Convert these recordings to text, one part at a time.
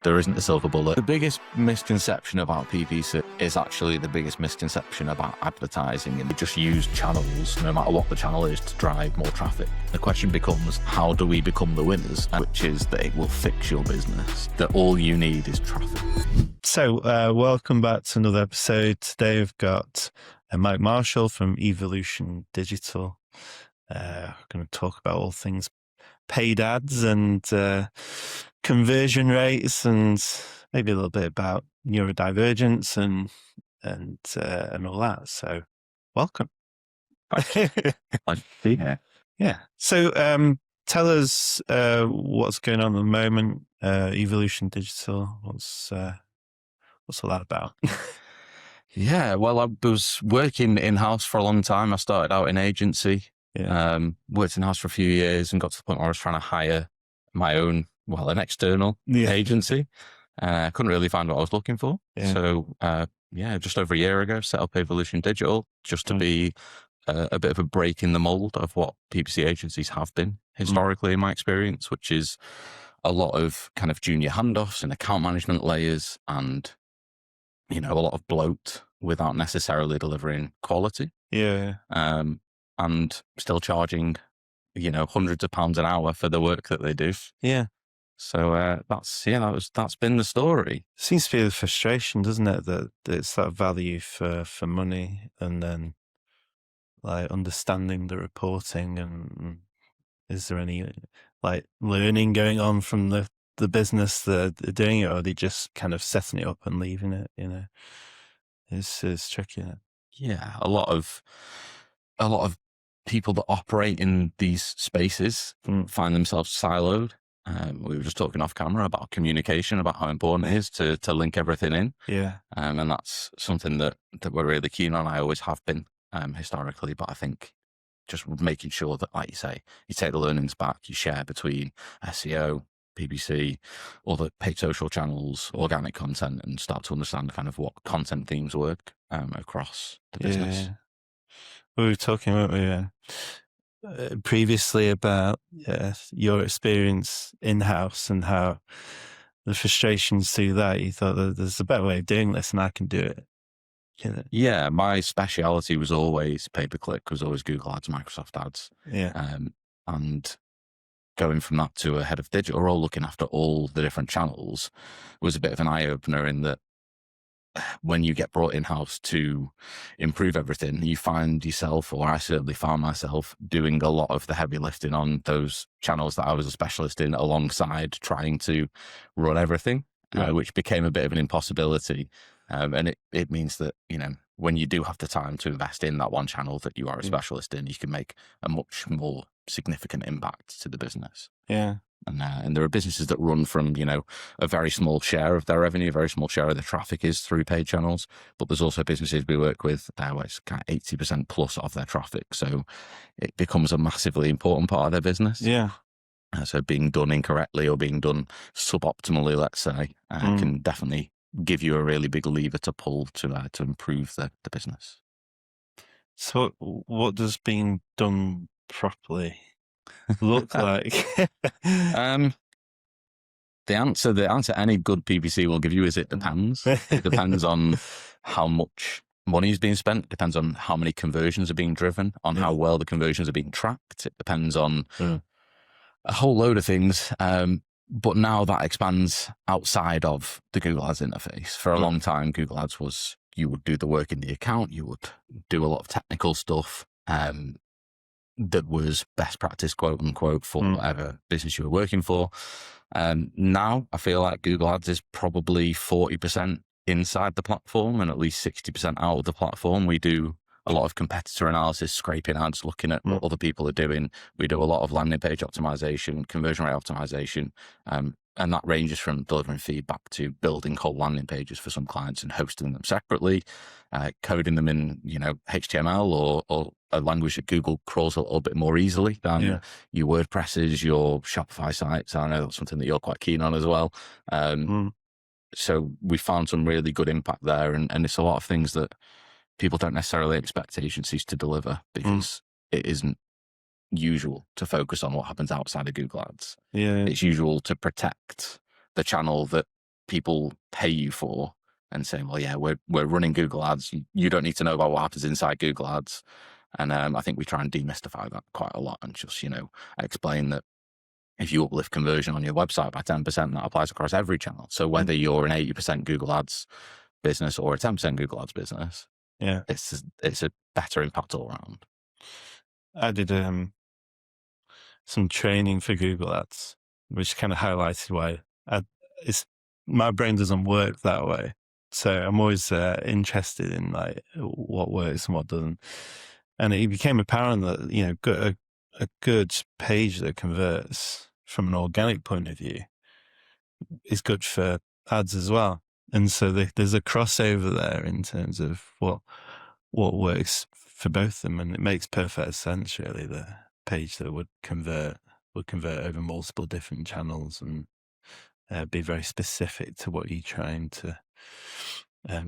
There isn't a silver bullet. The biggest misconception about PPC is actually the biggest misconception about advertising, and we just use channels, no matter what the channel is, to drive more traffic. The question becomes, how do we become the winners? Which is that it will fix your business, that all you need is traffic. So welcome back to another episode. Today we've got Mike Marshall from Evolution Digital. We're going to talk about all things paid ads and conversion rates, and maybe a little bit about neurodivergence and all that. So, welcome. Yeah. So, tell us what's going on at the moment. Evolution Digital. What's all that about? Yeah. Well, I was working in-house for a long time. I started out in agency. Yeah. Worked in-house for a few years and got to the point where I was trying to hire my own, an external agency. I couldn't really find what I was looking for. Yeah. So, just over a year ago, set up Evolution Digital just to be a bit of a break in the mold of what PPC agencies have been historically, in my experience, which is a lot of kind of junior handoffs and account management layers and, a lot of bloat without necessarily delivering quality. Yeah. And still charging, hundreds of pounds an hour for the work that they do. Yeah. So that's been the story. Seems to be the frustration, doesn't it? That it's that value for money, and then like understanding the reporting, and is there any like learning going on from the business that they're doing it, or are they just kind of setting it up and leaving it? It's tricky. Isn't it? Yeah, a lot of people that operate in these spaces find themselves siloed. We were just talking off camera about communication, about how important it is to link everything in. Yeah. And that's something that we're really keen on. I always have been historically, but I think just making sure that, like you say, you take the learnings back, you share between SEO, PPC, all the paid social channels, organic content, and start to understand kind of what content themes work across the business. Yeah. We were talking about previously about your experience in-house and how the frustrations through that. You thought that there's a better way of doing this and I can do it. Yeah, my speciality was always pay-per-click, was always Google Ads, Microsoft Ads. Yeah. And going from that to a head of digital role, looking after all the different channels, was a bit of an eye-opener in that when you get brought in-house to improve everything, you find yourself, or I certainly found myself, doing a lot of the heavy lifting on those channels that I was a specialist in, alongside trying to run everything, which became a bit of an impossibility. And it means that, when you do have the time to invest in that one channel that you are a specialist in, you can make a much more significant impact to the business. Yeah. And there are businesses that run from, a very small share of their revenue, a very small share of the traffic is through paid channels. But there's also businesses we work with where it's kind of 80% plus of their traffic. So it becomes a massively important part of their business. Yeah. So being done incorrectly or being done suboptimally, let's say, can definitely give you a really big lever to pull to improve the business. So what does being done properly look like? The answer any good PPC will give you is it depends. It depends on how much money is being spent. It depends on how many conversions are being driven, on how well the conversions are being tracked. It depends on a whole load of things. But now that expands outside of the Google Ads interface. For a long time, Google Ads was, you would do the work in the account, you would do a lot of technical stuff that was best practice, quote unquote, for whatever business you were working for. Now I feel like Google Ads is probably 40% inside the platform and at least 60% out of the platform. We do a lot of competitor analysis, scraping ads, looking at what other people are doing. We do a lot of landing page optimization, conversion rate optimization, and that ranges from delivering feedback to building whole landing pages for some clients and hosting them separately, coding them in, HTML or a language that Google crawls a little bit more easily than your WordPresses, your Shopify sites. I know that's something that you're quite keen on as well. So we found some really good impact there, and it's a lot of things that people don't necessarily expect agencies to deliver because it isn't usual to focus on what happens outside of Google Ads. Yeah. It's usual to protect the channel that people pay you for and saying, well, yeah, we're running Google ads. You don't need to know about what happens inside Google ads. And I think we try and demystify that quite a lot and just, explain that if you uplift conversion on your website by 10%, that applies across every channel. So whether you're an 80% Google ads business or a 10% Google ads business, it's a better impact all around. I did some training for Google ads, which kind of highlighted why my brain doesn't work that way. So I'm always interested in like what works and what doesn't. And it became apparent that, a good page that converts from an organic point of view is good for ads as well. And so there's a crossover there in terms of what works for both of them. And it makes perfect sense, really. The page that would convert over multiple different channels and be very specific to what you're trying to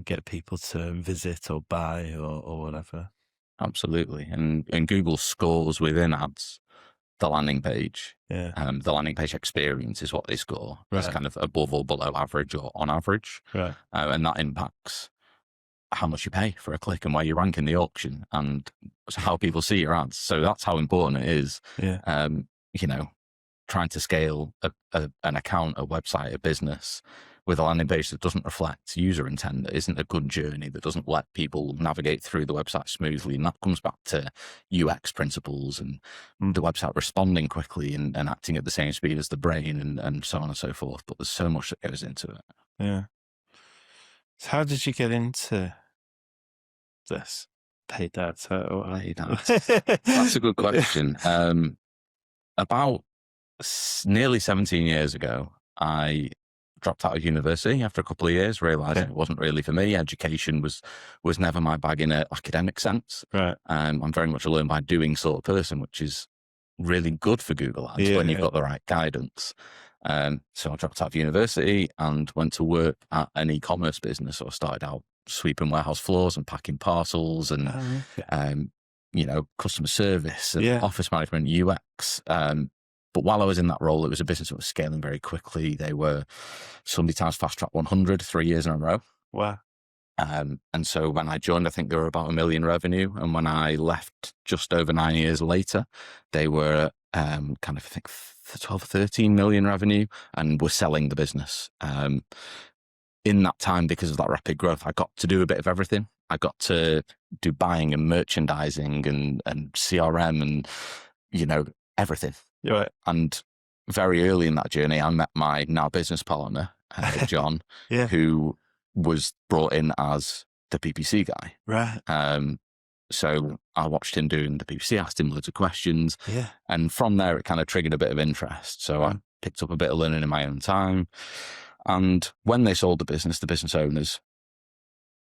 get people to visit or buy or whatever. Absolutely. And Google scores within ads the landing page. Yeah. The landing page experience is what they score. Right. It's kind of above or below average or on average. Right. And that impacts how much you pay for a click and where you rank in the auction and how people see your ads. So that's how important it is. Yeah. Trying to scale an account, a website, a business with a landing page that doesn't reflect user intent, that isn't a good journey, that doesn't let people navigate through the website smoothly. And that comes back to UX principles and the website responding quickly and acting at the same speed as the brain and so on and so forth. But there's so much that goes into it. Yeah. So how did you get into this? Paid ads? Paid ads. That's a good question. About nearly 17 years ago, I dropped out of university after a couple of years, realizing it wasn't really for me. Education was never my bag in an academic sense. Right. I'm very much a learn by doing sort of person, which is really good for Google Ads when you've got the right guidance. So I dropped out of university and went to work at an e-commerce business. So I started out sweeping warehouse floors and packing parcels and, customer service and office management, UX. But while I was in that role, it was a business that was scaling very quickly. They were Sunday Times Fast Track 100 3 years in a row. Wow. And so when I joined, I think they were about $1 million revenue. And when I left just over 9 years later, they were I think 12 or 13 million revenue and were selling the business. In that time, because of that rapid growth, I got to do a bit of everything. I got to do buying and merchandising and CRM and, everything. Right. And very early in that journey, I met my now business partner, John, who was brought in as the PPC guy. Right. So I watched him doing the PPC, asked him loads of questions. Yeah. And from there, it kind of triggered a bit of interest. So I picked up a bit of learning in my own time. And when they sold the business owners,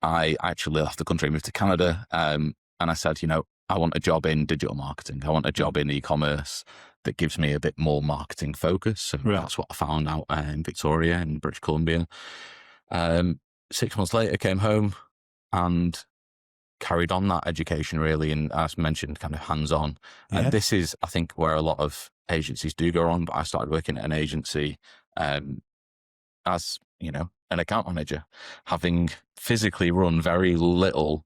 I actually left the country, moved to Canada. And I said, I want a job in digital marketing. I want a job in e-commerce that gives me a bit more marketing focus. So that's what I found out in Victoria in British Columbia. 6 months later, came home and carried on that education really. And as mentioned, kind of hands-on. And this is, I think, where a lot of agencies do go on. But I started working at an agency as, an account manager, having physically run very little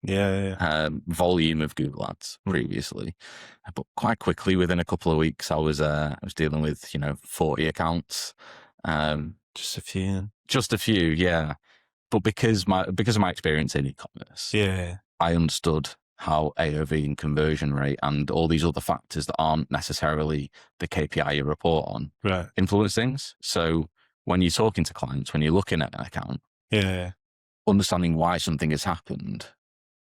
volume of Google Ads previously, but quite quickly within a couple of weeks, I was dealing with 40 accounts, just a few, yeah. But because of my experience in e-commerce, I understood how AOV and conversion rate and all these other factors that aren't necessarily the KPI you report on influence things. So when you're talking to clients, when you're looking at an account, understanding why something has happened.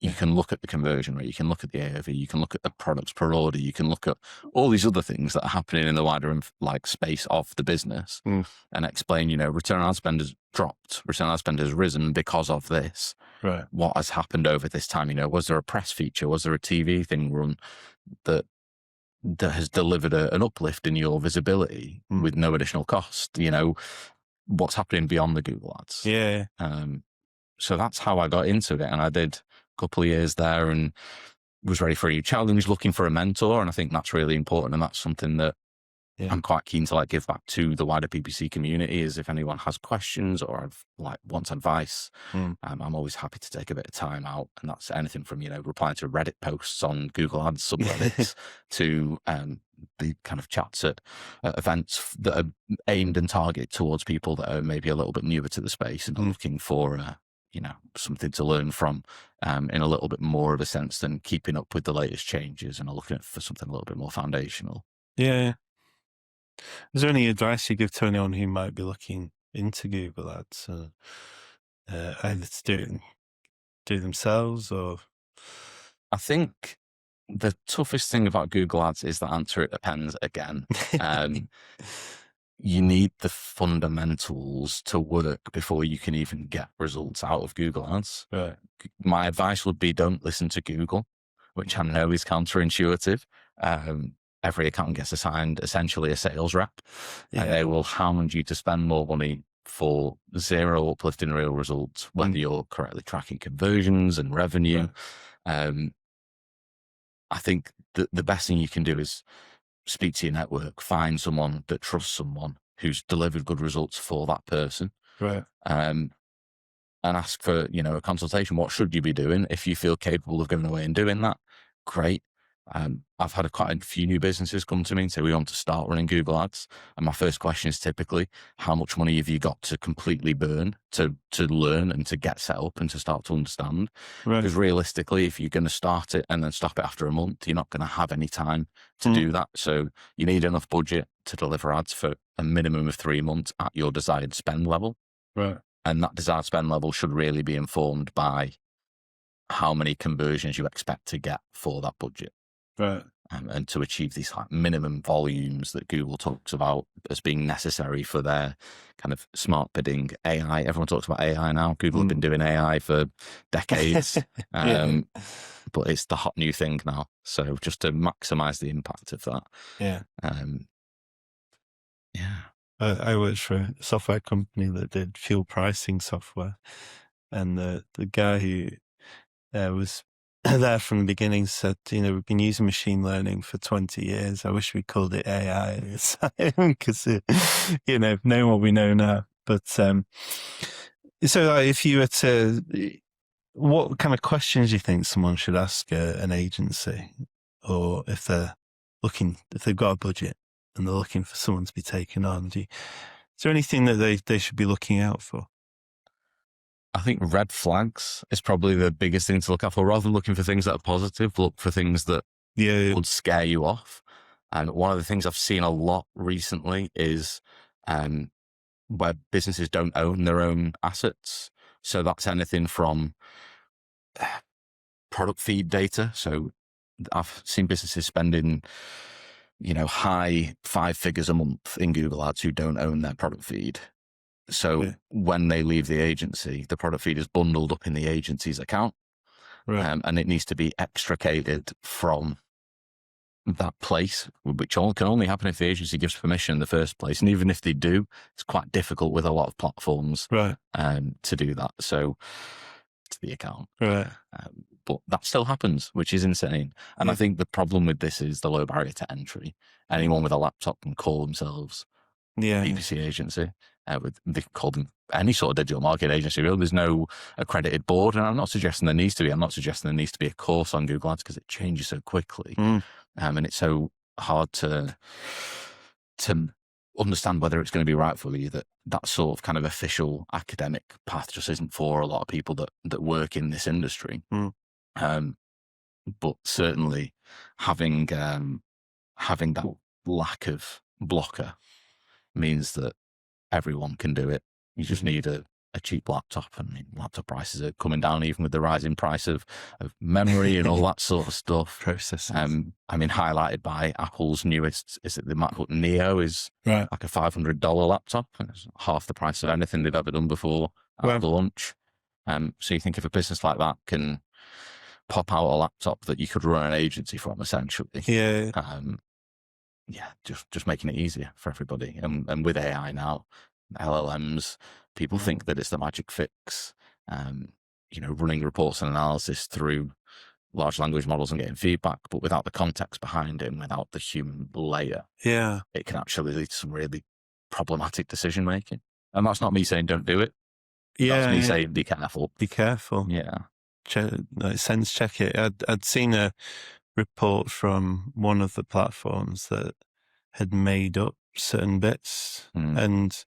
You can look at the conversion rate, you can look at the AOV, you can look at the products per order, you can look at all these other things that are happening in the wider space of the business and explain, return on ad spend has dropped, return on ad spend has risen because of this. Right. What has happened over this time? Was there a press feature? Was there a TV thing run that has delivered an uplift in your visibility with no additional cost? What's happening beyond the Google ads? Yeah. So that's how I got into it. And I did couple of years there and was ready for a new challenge, looking for a mentor. And I think that's really important. And that's something that I'm quite keen to give back to the wider PPC community. As if anyone has questions or wants advice, I'm always happy to take a bit of time out, and that's anything from replying to Reddit posts on Google Ads subreddits to the kind of chats at events that are aimed and targeted towards people that are maybe a little bit newer to the space and looking for something to learn from in a little bit more of a sense than keeping up with the latest changes, and are looking for something a little bit more foundational. Yeah. Is there any advice you give to anyone who might be looking into Google Ads, either to do themselves or? I think the toughest thing about Google Ads is the answer, it depends again. You need the fundamentals to work before you can even get results out of Google Ads. Right. My advice would be, don't listen to Google, which I know is counterintuitive. Every account gets assigned essentially a sales rep, and they will hound you to spend more money for zero uplift in real results, whether you're correctly tracking conversions and revenue. Right. I think the best thing you can do is speak to your network, find someone that trusts someone who's delivered good results for that person. Right. And ask for, a consultation. What should you be doing? If you feel capable of going away and doing that, great. I've had quite a few new businesses come to me and say, we want to start running Google Ads. And my first question is typically, how much money have you got to completely burn to learn and to get set up and to start to understand? Right. Because realistically, if you're going to start it and then stop it after a month, you're not going to have any time to do that. So you need enough budget to deliver ads for a minimum of 3 months at your desired spend level. Right. And that desired spend level should really be informed by how many conversions you expect to get for that budget. Right. And to achieve these minimum volumes that Google talks about as being necessary for their kind of smart bidding AI. Everyone talks about AI now. Google have been doing AI for decades, but it's the hot new thing now. So just to maximize the impact of that. Yeah. I worked for a software company that did fuel pricing software, and the guy who was there from the beginning said, we've been using machine learning for 20 years. I wish we called it AI because, knowing what we know now. But so if you were to, what kind of questions do you think someone should ask an agency, or if they've got a budget and they're looking for someone to be taken on? Is there anything that they should be looking out for? I think red flags is probably the biggest thing to look out for. Rather than looking for things that are positive, look for things that would scare you off. And one of the things I've seen a lot recently is where businesses don't own their own assets. So that's anything from product feed data. So I've seen businesses spending, high 5 figures a month in Google Ads who don't own their product feed. So when they leave the agency, the product feed is bundled up in the agency's account, and it needs to be extricated from that place, which can only happen if the agency gives permission in the first place. And even if they do, it's quite difficult with a lot of platforms to do that. So to the account. But that still happens, which is insane. And I think the problem with this is the low barrier to entry. Anyone with a laptop can call themselves PPC agency. They call them any sort of digital marketing agency. Really, there's no accredited board, and I'm not suggesting there needs to be. I'm not suggesting there needs to be a course on Google Ads because it changes so quickly, and it's so hard to understand whether it's going to be right for you. That sort of kind of official academic path just isn't for a lot of people that work in this industry. But certainly having that lack of blocker means that everyone can do it. You just need a cheap laptop. I mean, laptop prices are coming down even with the rising price of memory and all that sort of stuff. Processors. Highlighted by Apple's newest, is it the MacBook Neo, is like a $500 laptop. And it's half the price of anything they've ever done before at launch. So you think if a business like that can pop out a laptop that you could run an agency from, essentially. Just making it easier for everybody. And with AI now, LLMs, people think that it's the magic fix. Running reports and analysis through large language models and getting feedback, but without the context behind it and without the human layer, it can actually lead to some really problematic decision making. And that's not me saying don't do it. That's me saying be careful. Be careful. Yeah. Sense check it. I'd seen a report from one of the platforms that had made up certain bits and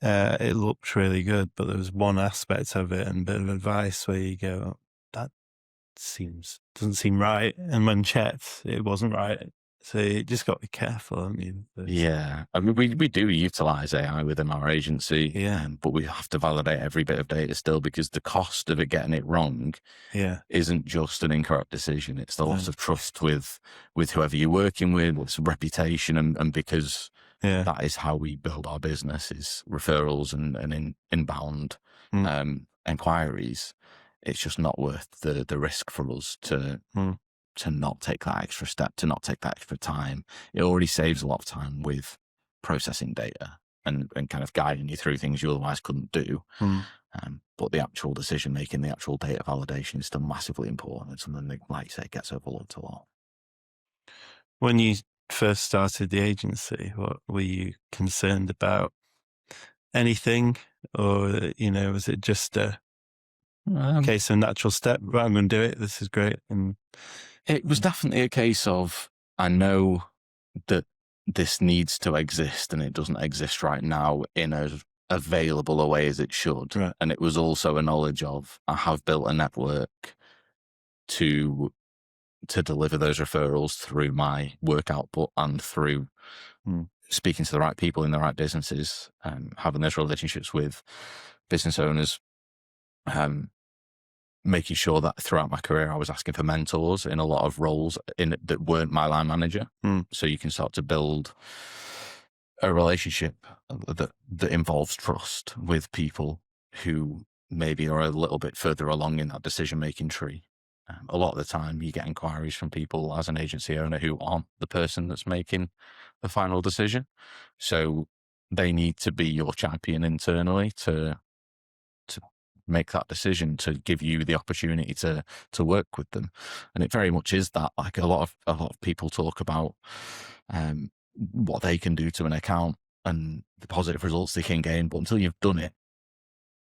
it looked really good, but there was one aspect of it and a bit of advice where you go, that doesn't seem right. And when checked, it wasn't right. So you just got to be careful, haven't you? Yeah. I mean, we do utilize AI within our agency, but we have to validate every bit of data still, because the cost of it getting it wrong isn't just an incorrect decision. It's the loss of trust with whoever you're working with, it's reputation, and because that is how we build our business, is referrals and inbound inquiries. It's just not worth the risk for us to not take that extra step, to not take that extra time. It already saves a lot of time with processing data and kind of guiding you through things you otherwise couldn't do. But the actual decision making, the actual data validation is still massively important. It's something that, like you say, gets overlooked a lot. When you first started the agency, what were you concerned about? Anything? Or, was it just a case of natural step? Right, I'm going to do it. This is great. And it was definitely a case of, I know that this needs to exist and it doesn't exist right now in as available a way as it should. Right. And it was also a knowledge of, I have built a network to deliver those referrals through my work output and through speaking to the right people in the right businesses, having those relationships with business owners, making sure that throughout my career I was asking for mentors in a lot of roles that weren't my line manager. So you can start to build a relationship that involves trust with people who maybe are a little bit further along in that decision-making tree. A lot of the time you get inquiries from people as an agency owner who aren't the person that's making the final decision. So they need to be your champion internally to make that decision, to give you the opportunity to work with them. And it very much is that. Like a lot of people talk about what they can do to an account and the positive results they can gain, but until you've done it,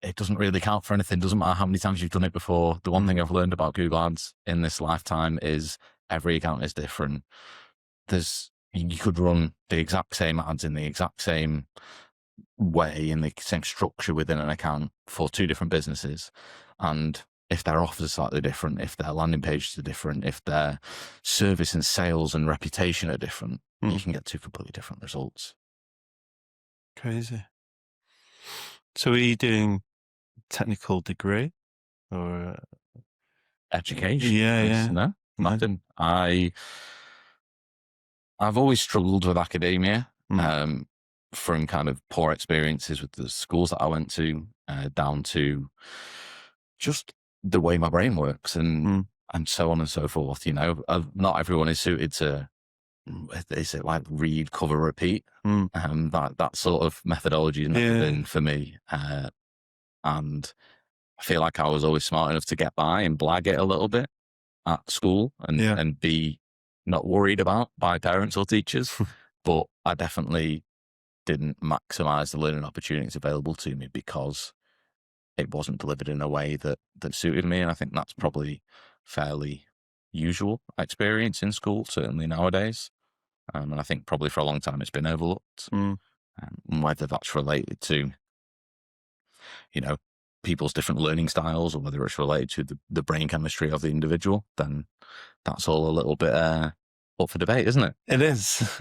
it doesn't really count for anything. It doesn't matter how many times you've done it before. The one thing I've learned about Google Ads in this lifetime is every account is different. You could run the exact same ads in the exact same way, in the same structure within an account for two different businesses, and if their offers are slightly different, if their landing pages are different, if their service and sales and reputation are different, you can get two completely different results. Crazy. So are you doing technical degree or education? Yeah. No, nothing. I've always struggled with academia. From kind of poor experiences with the schools that I went to, down to just the way my brain works and so on and so forth. Not everyone is suited to, is it like read, cover, repeat? That sort of methodology has never been for me. And I feel like I was always smart enough to get by and blag it a little bit at school and be not worried about by parents or teachers. But I definitely didn't maximize the learning opportunities available to me because it wasn't delivered in a way that suited me. And I think that's probably fairly usual experience in school, certainly nowadays. And I think probably for a long time it's been overlooked. Whether that's related to, people's different learning styles, or whether it's related to the brain chemistry of the individual, then that's all a little bit up for debate, isn't it? It is.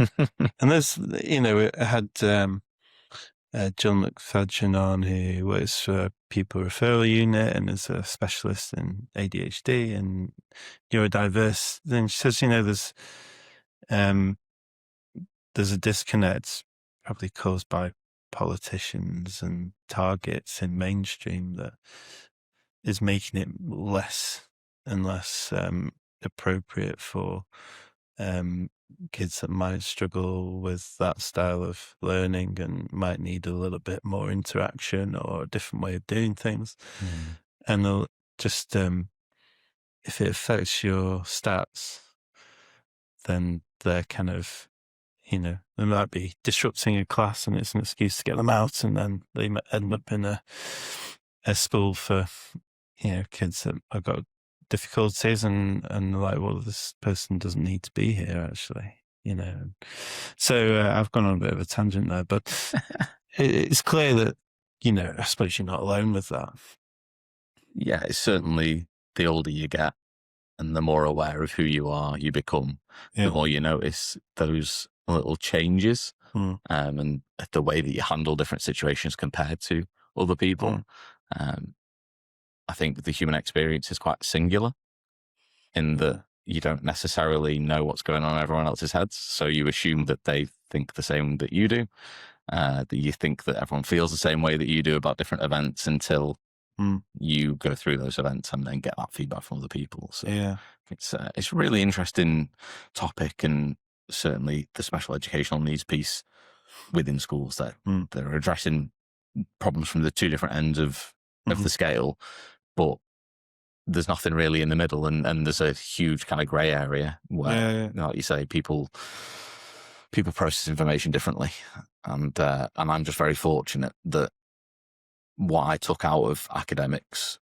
And there's, it had John McFadgen on, who works for Pupil Referral Unit and is a specialist in ADHD and neurodiverse. Then she says, there's a disconnect probably caused by politicians and targets in mainstream that is making it less and less appropriate for kids that might struggle with that style of learning and might need a little bit more interaction or a different way of doing things. And they'll just if it affects your stats, then they're kind of, they might be disrupting a class and it's an excuse to get them out, and then they might end up in a school for, kids that have got difficulties, and they're like, well, this person doesn't need to be here, actually, So I've gone on a bit of a tangent there, but it's clear that, I suppose you're not alone with that. Yeah, it's certainly the older you get and the more aware of who you are you become, the more you notice those little changes and the way that you handle different situations compared to other people. I think the human experience is quite singular in that you don't necessarily know what's going on in everyone else's heads. So you assume that they think the same that you do, that you think that everyone feels the same way that you do about different events until you go through those events and then get that feedback from other people. So it's a really interesting topic, and certainly the special educational needs piece within schools that they're addressing problems from the two different ends of the scale, but there's nothing really in the middle, and there's a huge kind of grey area where, like you say, people process information differently, and I'm just very fortunate that what I took out of academics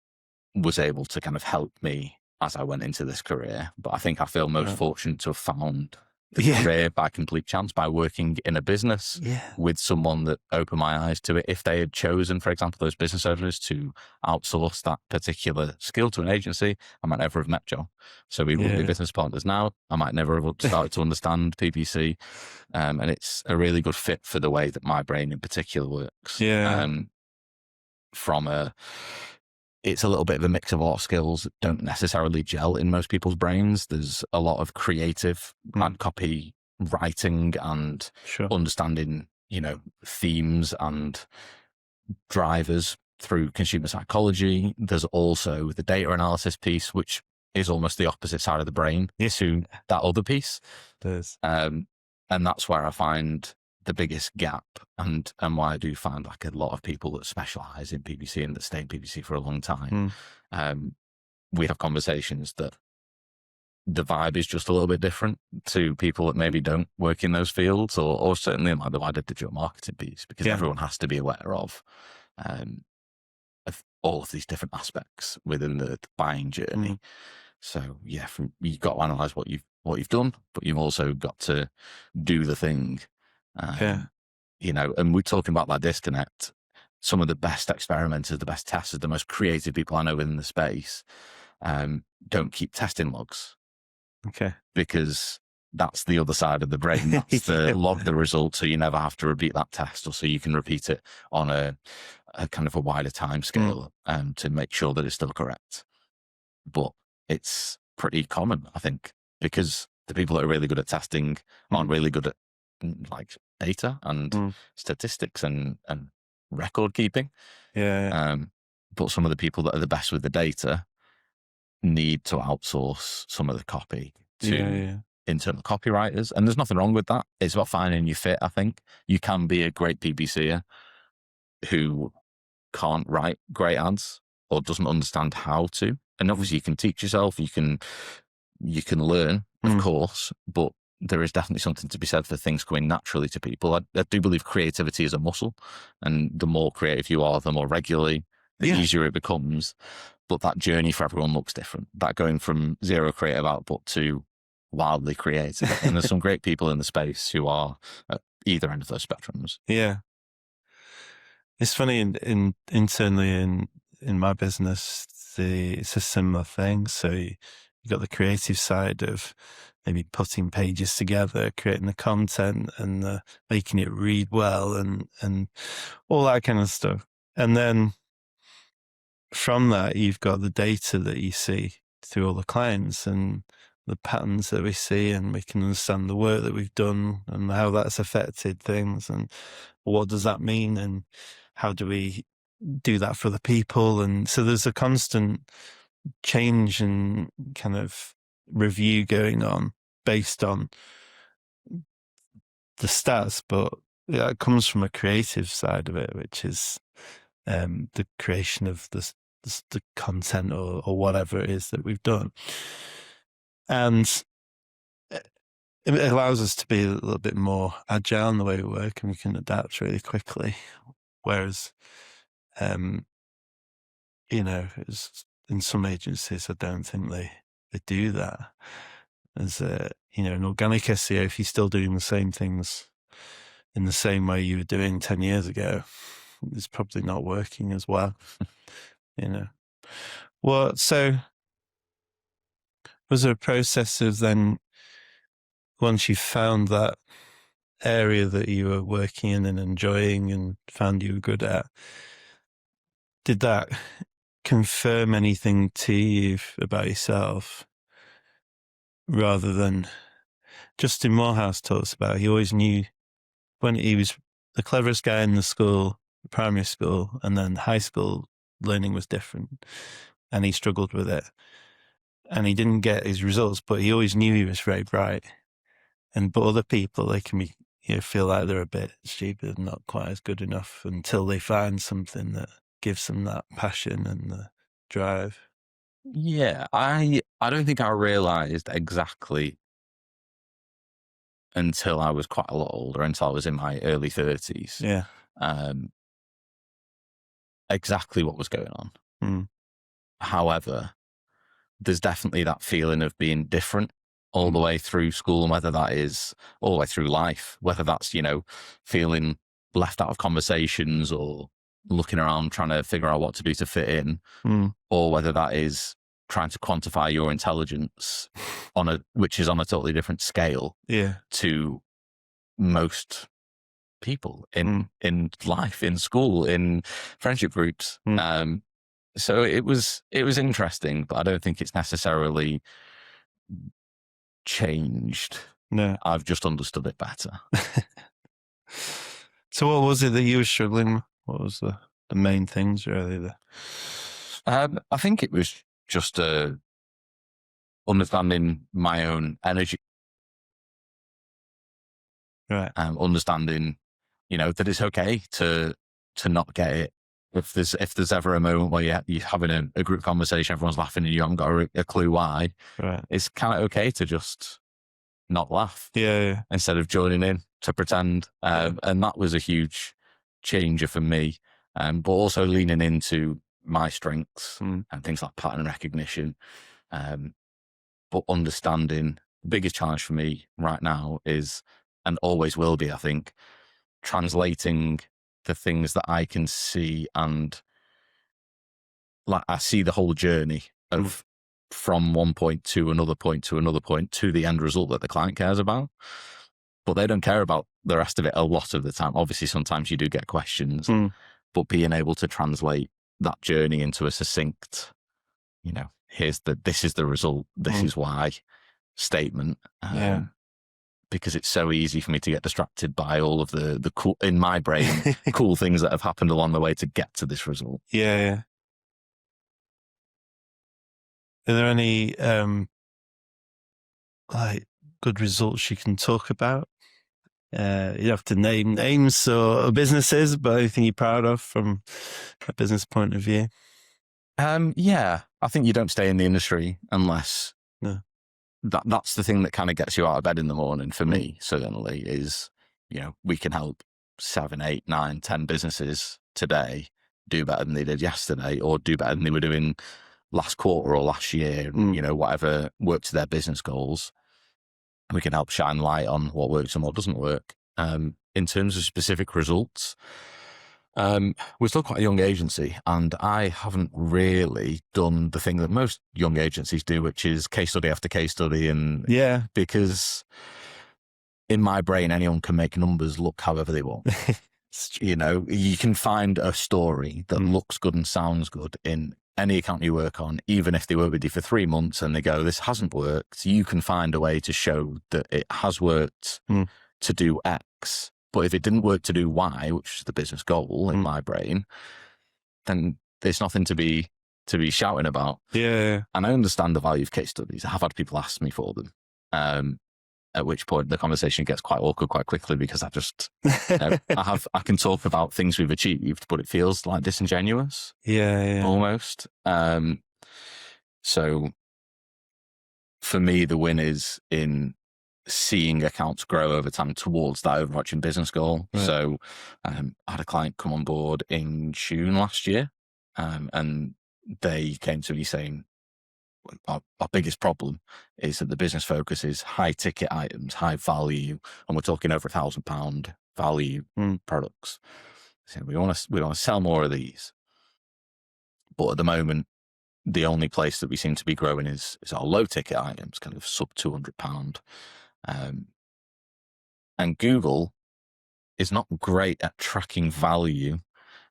was able to kind of help me as I went into this career. But I think I feel most fortunate to have found the career by complete chance, by working in a business with someone that opened my eyes to it. If they had chosen, for example, those business owners to outsource that particular skill to an agency, I might never have met John. So we wouldn't be business partners now. I might never have started to understand PPC. And it's a really good fit for the way that my brain in particular works. It's a little bit of a mix of a lot of skills that don't necessarily gel in most people's brains. There's a lot of creative and copy writing and understanding, themes and drivers through consumer psychology. There's also the data analysis piece, which is almost the opposite side of the brain to that other piece. And that's where I find the biggest gap, and why I do find like a lot of people that specialize in PPC and that stay in PPC for a long time. We have conversations that the vibe is just a little bit different to people that maybe don't work in those fields, or certainly like the wider digital marketing piece, because everyone has to be aware of all of these different aspects within the buying journey. So you've got to analyze what you've done, but you've also got to do the thing. And we're talking about that disconnect. Some of the best experimenters, the best testers, the most creative people I know within the space don't keep testing logs. Because that's the other side of the brain. That's the log the result, so you never have to repeat that test, or so you can repeat it on a kind of a wider time scale to make sure that it's still correct. But it's pretty common, I think, because the people that are really good at testing aren't really good at like data and statistics and record keeping. But some of the people that are the best with the data need to outsource some of the copy to internal copywriters. And there's nothing wrong with that. It's about finding your fit, I think. You can be a great PPCer who can't write great ads or doesn't understand how to. And obviously you can teach yourself, you can learn, of course, but there is definitely something to be said for things coming naturally to people. I do believe creativity is a muscle, and the more creative you are, the more regularly, the easier it becomes. But that journey for everyone looks different. That going from zero creative output to wildly creative. And there's some great people in the space who are at either end of those spectrums. It's funny, internally in my business, it's a similar thing. So you got the creative side of maybe putting pages together, creating the content, and making it read well, and all that kind of stuff. And then from that, you've got the data that you see through all the clients and the patterns that we see, and we can understand the work that we've done and how that's affected things, and what does that mean, and how do we do that for the people. And so there's a constant change and kind of review going on based on the stats, but it comes from a creative side of it, which is the creation of the content or whatever it is that we've done. And it allows us to be a little bit more agile in the way we work, and we can adapt really quickly. Whereas, you know, in some agencies, I don't think they do that. As you know, in organic SEO, if you're still doing the same things in the same way you were doing 10 years ago, it's probably not working as well. You know, well, so was there a process of then, once you found that area that you were working in and enjoying and found you were good at, did that confirm anything to you about yourself? Rather than, Justin Morehouse talks about, he always knew when he was the cleverest guy in the school, primary school, and then high school learning was different, and he struggled with it, and he didn't get his results, but he always knew he was very bright. But other people, they can be, you know, feel like they're a bit stupid and not quite as good enough until they find something that gives them that passion and the drive. Yeah, I don't think I realized exactly until I was quite a lot older, until I was in my early 30s. Yeah. Exactly what was going on. However, there's definitely that feeling of being different all the way through school, and whether that is all the way through life, whether that's, you know, feeling left out of conversations or looking around trying to figure out what to do to fit in, or whether that is trying to quantify your intelligence which is on a totally different scale to most people in life, in school, in friendship groups. So it was interesting, but I don't think it's necessarily changed. No, I've just understood it better. So what was it that you were struggling with? What was the main things really there? I think it was just understanding my own energy. Right. Understanding, you know, that it's okay to not get it. If there's ever a moment where you're having a group conversation, everyone's laughing and you haven't got a clue why, right, it's kind of okay to just not laugh. Yeah. Instead of joining in to pretend. And that was a huge changer for me. But also leaning into my strengths and things like pattern recognition. But understanding the biggest challenge for me right now is, and always will be, I think, translating the things that I can see, and like I see the whole journey of from one point to another point to another point to the end result that the client cares about, but they don't care about the rest of it a lot of the time. Obviously, sometimes you do get questions, but being able to translate that journey into a succinct, you know, this is the result, this is why statement. Because it's so easy for me to get distracted by all of the cool, in my brain, cool things that have happened along the way to get to this result. Yeah. Are there any like good results you can talk about? You don't have to name names or businesses, but anything you're proud of from a business point of view? Yeah, I think you don't stay in the industry unless that's the thing that kind of gets you out of bed in the morning. For me, certainly, is, you know, we can help 7, 8, 9, 10 businesses today do better than they did yesterday, or do better than they were doing last quarter or last year, you know, whatever worked to their business goals. We can help shine light on what works and what doesn't work. In terms of specific results, we're still quite a young agency, and I haven't really done the thing that most young agencies do, which is case study after case study. And because in my brain, anyone can make numbers look however they want. You know, you can find a story that looks good and sounds good in any account you work on, even if they work with you for 3 months and they go, this hasn't worked. You can find a way to show that it has worked to do X. But if it didn't work to do Y, which is the business goal in my brain, then there's nothing to be shouting about. Yeah. And I understand the value of case studies. I have had people ask me for them. at which point the conversation gets quite awkward quite quickly, because I just, I can talk about things we've achieved, but it feels like disingenuous. Yeah. Almost. So for me, the win is in seeing accounts grow over time towards that overarching business goal. Right. So I had a client come on board in June last year, and they came to me saying, our biggest problem is that the business focus is high ticket items, high value, and we're talking over £1,000 value products. So we want to sell more of these, but at the moment, the only place that we seem to be growing is our low ticket items, kind of sub £200. And Google is not great at tracking value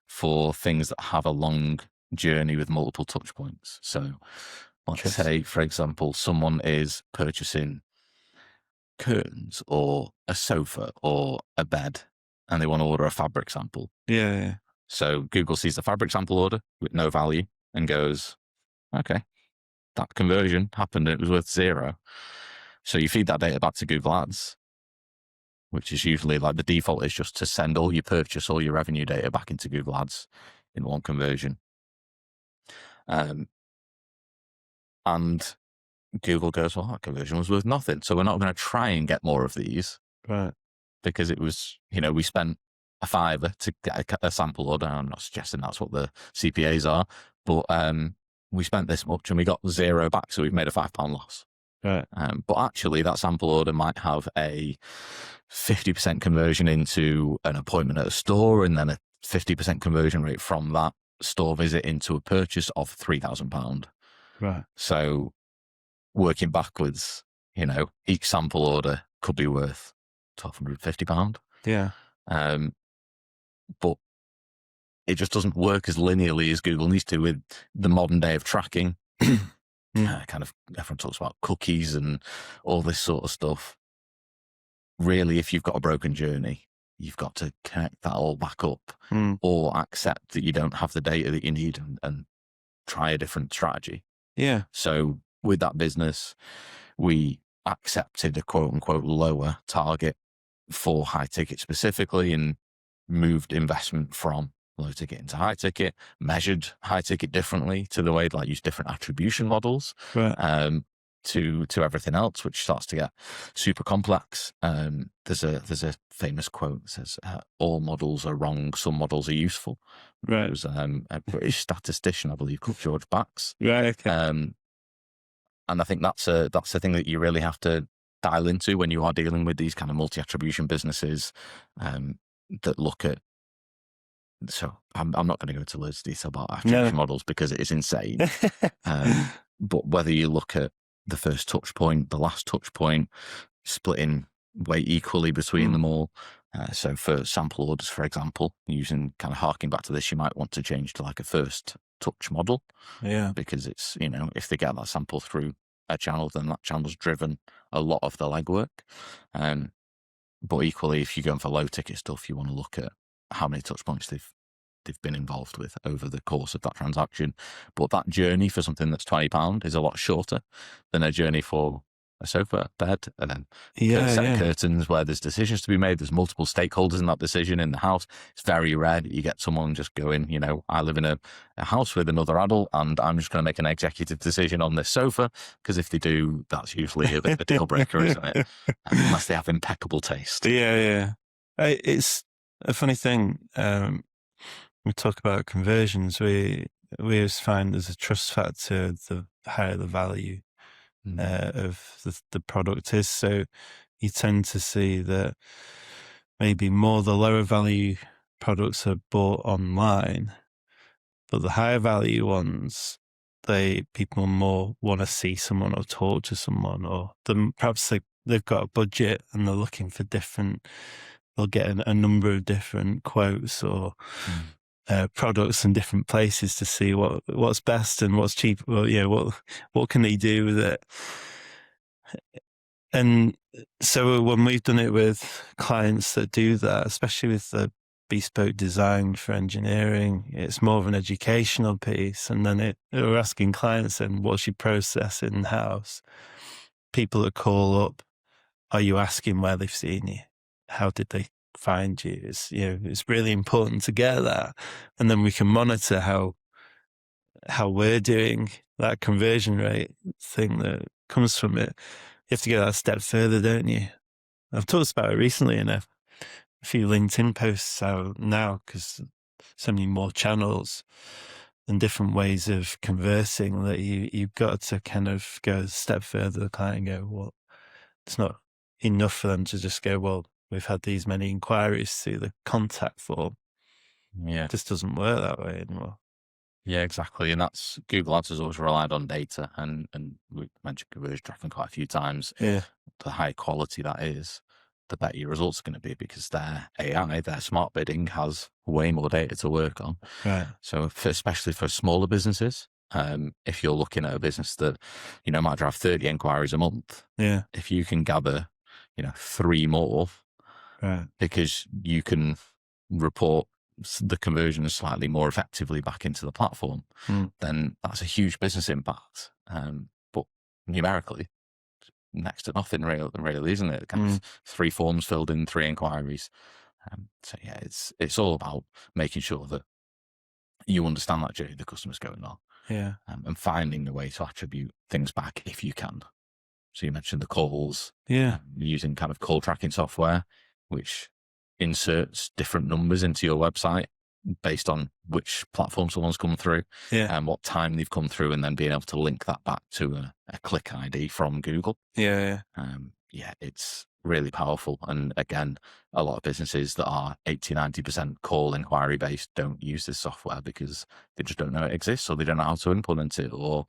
for things that have a long journey with multiple touch points. So let's say, for example, someone is purchasing curtains or a sofa or a bed, and they want to order a fabric sample. Yeah. So Google sees the fabric sample order with no value and goes, okay, that conversion happened and it was worth 0. So you feed that data back to Google Ads, which is usually like the default is just to send all your purchase, all your revenue data back into Google Ads in one conversion. And Google goes, well, that conversion was worth nothing. So we're not going to try and get more of these. Right. Because it was, we spent a £5 to get a sample order. I'm not suggesting that's what the CPAs are, but we spent this much and we got 0 back. So we've made a £5 loss. Right. But actually that sample order might have a 50% conversion into an appointment at a store, and then a 50% conversion rate from that store visit into a purchase of £3,000. Right. So working backwards, each sample order could be worth £1,250. Yeah. But it just doesn't work as linearly as Google needs to with the modern day of tracking. Kind of everyone talks about cookies and all this sort of stuff. Really, if you've got a broken journey, you've got to connect that all back up, or accept that you don't have the data that you need and try a different strategy. Yeah. So with that business, we accepted a quote unquote lower target for high ticket specifically, and moved investment from low ticket into high ticket, measured high ticket differently to the way like use different attribution models, right. To everything else, which starts to get super complex. There's a famous quote that says, all models are wrong, some models are useful. Right. It was a British statistician, I believe, called George Bax. Right. Okay. And I think that's a thing that you really have to dial into when you are dealing with these kind of multi-attribution businesses that look at. So I'm not going to go into loads of detail about attribution models because it is insane. But whether you look at the first touch point, the last touch point, splitting weight equally between them all. So for sample orders, for example, using kind of harking back to this, you might want to change to like a first touch model. Yeah. Because it's, if they get that sample through a channel, then that channel's driven a lot of the legwork. But equally, if you're going for low ticket stuff, you want to look at how many touch points they've been involved with over the course of that transaction. But that journey for something that's £20 is a lot shorter than a journey for a sofa, a bed, and then a set of curtains where there's decisions to be made. There's multiple stakeholders in that decision in the house. It's very rare that you get someone just going, I live in a house with another adult and I'm just going to make an executive decision on this sofa, because if they do, that's usually a bit of a deal breaker, isn't it? Unless they have impeccable taste. Yeah. It's a funny thing. We talk about conversions. We always find there's a trust factor the higher the value of the product is. So you tend to see that maybe more the lower value products are bought online, but the higher value ones, people more want to see someone or talk to someone, or perhaps they've got a budget and they're looking for they'll get a number of different quotes or products in different places to see what's best and what's cheap. Well, what can they do with it? And so when we've done it with clients that do that, especially with the bespoke design for engineering, it's more of an educational piece. And then we're asking clients, then what's your process in-house? People that call up are you asking where they've seen you? How did they find you? It's really important to get that. And then we can monitor how we're doing, that conversion rate thing that comes from it. You have to go that step further, don't you? I've talked about it recently in a few LinkedIn posts out now, because so many more channels and different ways of conversing that you've got to kind of go a step further the client and go, well, it's not enough for them to just go, well, we've had these many inquiries through the contact form. Yeah. It just doesn't work that way anymore. Yeah, exactly. And that's Google Ads has always relied on data, and we mentioned conversion tracking quite a few times. Yeah. The higher quality that is, the better your results are going to be, because their AI, their smart bidding, has way more data to work on. Right. So especially for smaller businesses, if you're looking at a business that, might drive 30 inquiries a month, Yeah. if you can gather, 3 more, Right. because you can report the conversion slightly more effectively back into the platform, then that's a huge business impact. But numerically, next to nothing really, isn't it? Kind of 3 forms filled in, 3 inquiries. So yeah, it's all about making sure that you understand that journey the customer's going on. Yeah. And finding a way to attribute things back if you can. So you mentioned the calls. Yeah. Using kind of call tracking software, which inserts different numbers into your website based on which platform someone's come through, and what time they've come through, and then being able to link that back to a click ID from Google. Yeah. Yeah, it's really powerful. And again, a lot of businesses that are 80-90% call inquiry based don't use this software because they just don't know it exists, or they don't know how to implement it, or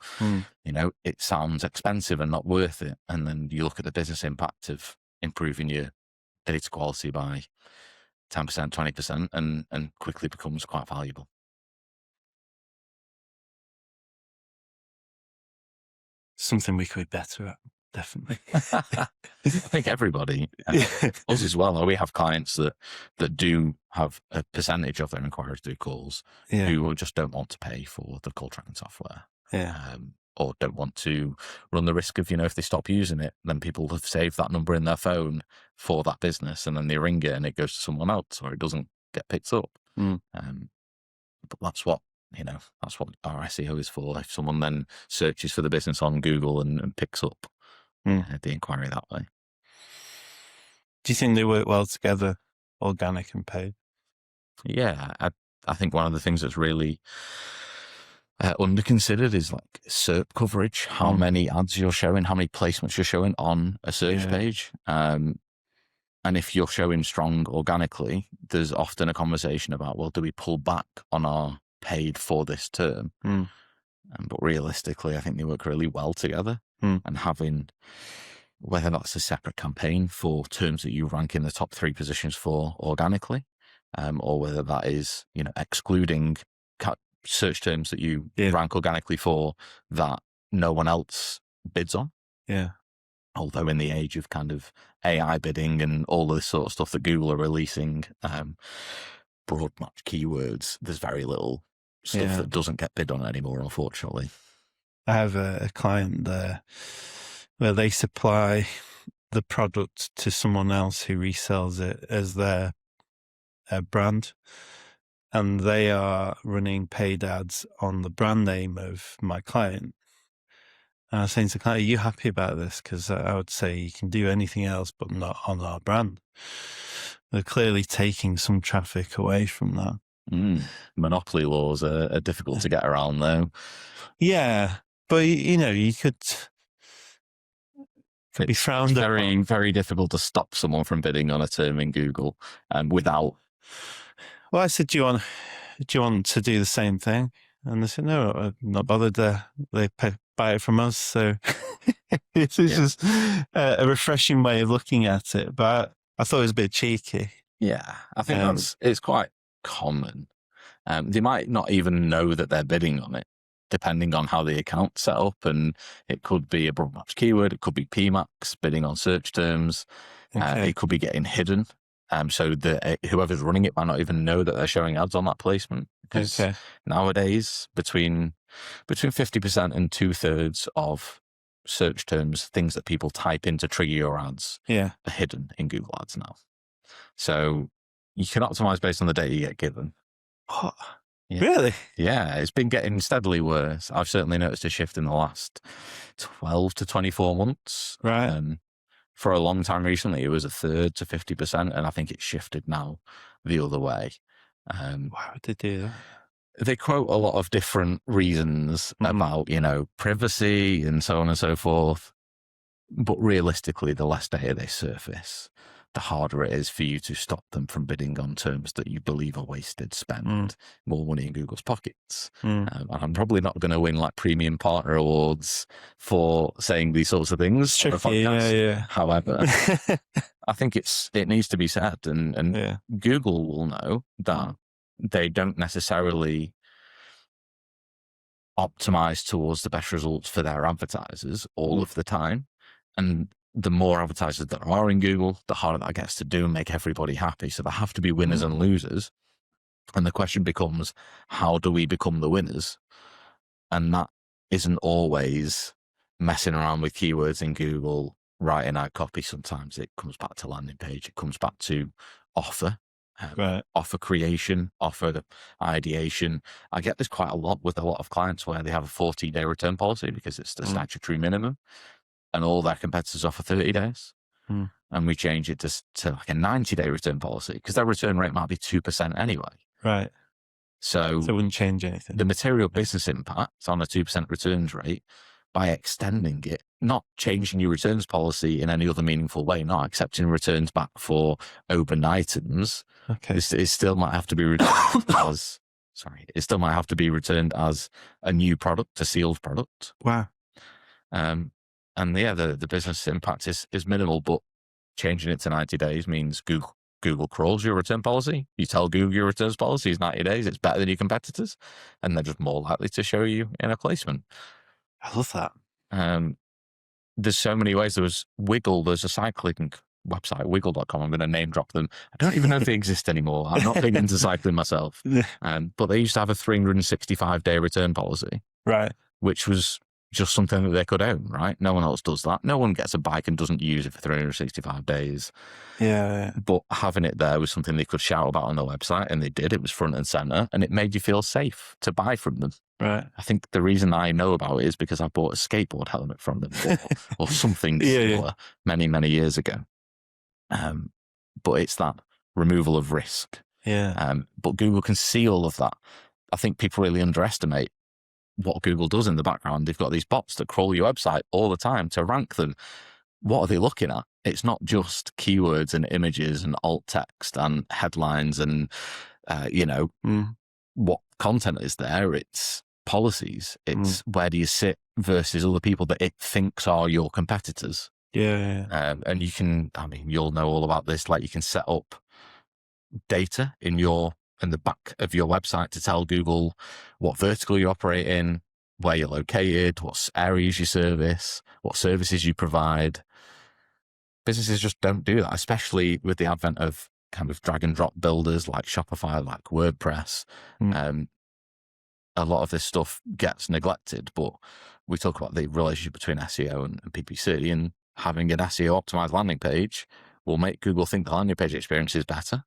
it sounds expensive and not worth it. And then you look at the business impact of improving your data quality by 10%, 20%, and quickly becomes quite valuable. Something we could be better at, definitely. I think everybody, us as well, we have clients that do have a percentage of their inquiries through calls who just don't want to pay for the call tracking software. Or don't want to run the risk of, if they stop using it, then people have saved that number in their phone for that business, and then they ring it and it goes to someone else, or it doesn't get picked up. But that's what our SEO is for. If someone then searches for the business on Google and picks up the inquiry that way. Do you think they work well together, organic and paid? Yeah, I think one of the things that's really under-considered is like SERP coverage, how many ads you're showing, how many placements you're showing on a search page. And if you're showing strong organically, there's often a conversation about, well, do we pull back on our paid for this term? But realistically, I think they work really well together. And having, whether that's a separate campaign for terms that you rank in the top 3 positions for organically, or whether that is, excluding search terms that you rank organically for that no one else bids on. Although in the age of kind of AI bidding and all this sort of stuff that Google are releasing, broad match keywords, there's very little stuff that doesn't get bid on anymore, unfortunately. I have a client there where they supply the product to someone else who resells it as their brand. And they are running paid ads on the brand name of my client. And I was saying to the client, are you happy about this? Because I would say you can do anything else, but not on our brand. They're clearly taking some traffic away from that. Monopoly laws are difficult to get around, though. Yeah, but you could be frowned upon. Very, very difficult to stop someone from bidding on a term in Google without. Well, I said, do you want to do the same thing? And they said, no, I'm not bothered. They buy it from us. So it's just a refreshing way of looking at it. But I thought it was a bit cheeky. Yeah, I think it's quite common. They might not even know that they're bidding on it, depending on how the account's set up. And it could be a broad match keyword. It could be PMAX, bidding on search terms. It could be getting hidden. So whoever's running it might not even know that they're showing ads on that placement. Because nowadays, between 50% and 2/3 of search terms, things that people type in to trigger your ads, Yeah. are hidden in Google Ads now. So you can optimize based on the data you get given. What? Yeah. Really? Yeah, it's been getting steadily worse. I've certainly noticed a shift in the last 12 to 24 months. Right. For a long time recently, it was a third to 50%, and I think it's shifted now the other way. Why would they do that? They quote a lot of different reasons about, privacy and so on and so forth. But realistically, the less data they surface, the harder it is for you to stop them from bidding on terms that you believe are wasted spend, more money in Google's pockets. And I'm probably not going to win like premium partner awards for saying these sorts of things. It's tricky, yeah. However, I think it needs to be said, and Google will know that they don't necessarily optimize towards the best results for their advertisers all of the time. And the more advertisers that are in Google, the harder that gets to do and make everybody happy. So there have to be winners and losers. And the question becomes, how do we become the winners? And that isn't always messing around with keywords in Google, writing out copy. Sometimes it comes back to landing page. It comes back to offer. Offer creation, offer ideation. I get this quite a lot with a lot of clients where they have a 14-day return policy because it's the statutory minimum, and all their competitors offer 30 days. And we change it to like a 90-day return policy because their return rate might be 2% anyway. Right. So it wouldn't change anything. The material business impact on a 2% returns rate by extending it, not changing your returns policy in any other meaningful way, not accepting returns back for open items. Okay. It still might have to be returned it still might have to be returned as a new product, a sealed product. Wow. And the business impact is minimal, but changing it to 90 days means Google crawls your return policy. You tell Google your returns policy is 90 days. It's better than your competitors. And they're just more likely to show you in a placement. I love that. There's so many ways. There was Wiggle. There's a cycling website, wiggle.com. I'm going to name drop them. I don't even know if they exist anymore. I'm not big into cycling myself. But they used to have a 365-day return policy. Right. Which was just something that they could own, right? No one else does that. No one gets a bike and doesn't use it for 365 days. Yeah. But having it there was something they could shout about on the website, and they did. It was front and center, and it made you feel safe to buy from them. Right. I think the reason I know about it is because I bought a skateboard helmet from them or something similar many, many years ago. But it's that removal of risk. Yeah. But Google can see all of that. I think people really underestimate what Google does in the background. They've got these bots that crawl your website all the time to rank them. What are they looking at? It's not just keywords and images and alt text and headlines and, what content is there. It's policies. It's where do you sit versus other people that it thinks are your competitors. Yeah. And you can, you'll know all about this. Like you can set up data in the back of your website to tell Google what vertical you operate in, where you're located, what areas you service, what services you provide. Businesses just don't do that, especially with the advent of kind of drag and drop builders like Shopify, like WordPress. A lot of this stuff gets neglected, but we talk about the relationship between SEO and PPC, and having an SEO optimized landing page will make Google think the landing page experience is better,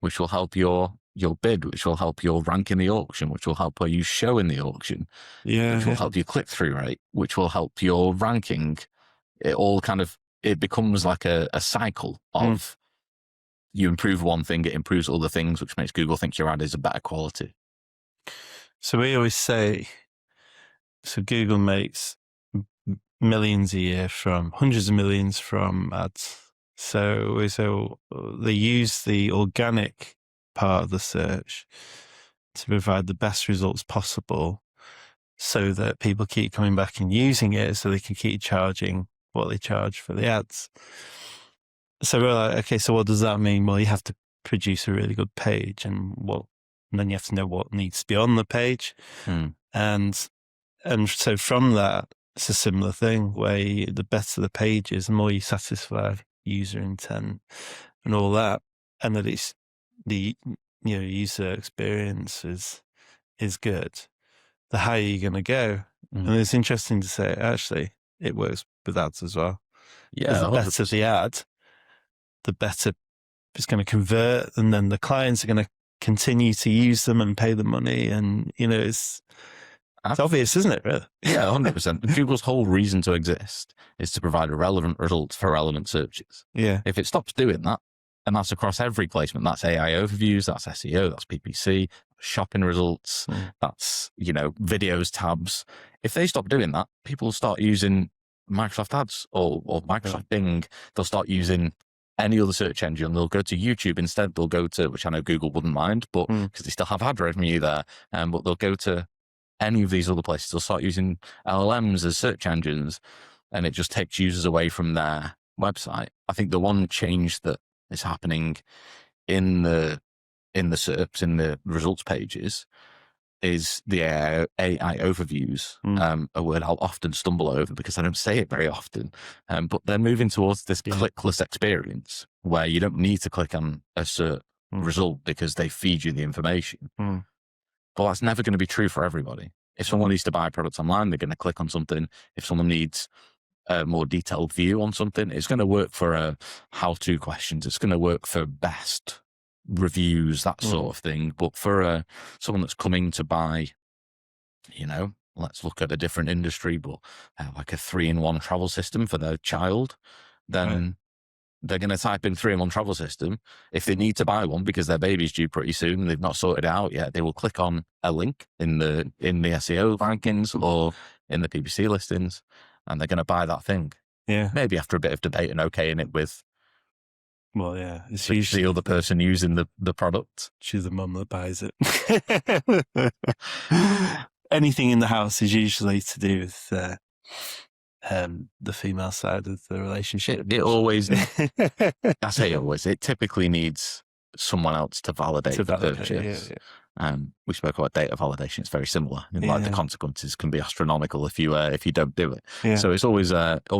which will help your bid, which will help your rank in the auction, which will help where you show in the auction, which will help your click-through rate, which will help your ranking. It becomes like a cycle of you improve one thing, it improves other things, which makes Google think your ad is a better quality. So we always say, Google makes millions a year from hundreds of millions from ads. So they use the organic part of the search to provide the best results possible so that people keep coming back and using it so they can keep charging what they charge for the ads. So we're like, okay, so what does that mean? Well, you have to produce a really good page and then you have to know what needs to be on the page. And so from that, it's a similar thing where the better the page is, the more you satisfy user intent and all that, and that it's the user experience is good, the higher you're going to go. And it's interesting to say, actually, it works with ads as well. Yeah, The better the ad, the better it's going to convert, and then the clients are going to continue to use them and pay the money. And, it's obvious, isn't it, really? Yeah, 100%. Google's whole reason to exist is to provide relevant results for relevant searches. Yeah. If it stops doing that, and that's across every placement, that's AI overviews, that's SEO, that's PPC, shopping results, that's, videos tabs. If they stop doing that, people will start using Microsoft Ads or Microsoft Bing. They'll start using any other search engine. They'll go to YouTube instead. They'll go to, which I know Google wouldn't mind, but because they still have ad revenue there, but they'll go to any of these other places. They'll start using LLMs as search engines, and it just takes users away from their website. I think the one change that is happening in the SERPs, in the results pages, is the AI overviews, a word I'll often stumble over because I don't say it very often. But they're moving towards this clickless experience where you don't need to click on a SERP result because they feed you the information. But that's never going to be true for everybody. If someone needs to buy products online, they're going to click on something. If someone needs a more detailed view on something, it's going to work for how-to questions. It's going to work for best reviews, that sort of thing. But for someone that's coming to buy, let's look at a different industry, but like a 3-in-1 travel system for their child, then they're going to type in 3-in-1 travel system. If they need to buy one because their baby's due pretty soon and they've not sorted it out yet, they will click on a link in the SEO rankings or in the PPC listings, and they're going to buy that thing. Yeah. Maybe after a bit of debate and okaying it with it's usually the other person using the product. She's the mum that buys it. Anything in the house is usually to do with the female side of the relationship. It always, I say always, it typically needs someone else to validate the purchase. We spoke about data validation. It's very similar. The consequences can be astronomical if you don't do it. So it's always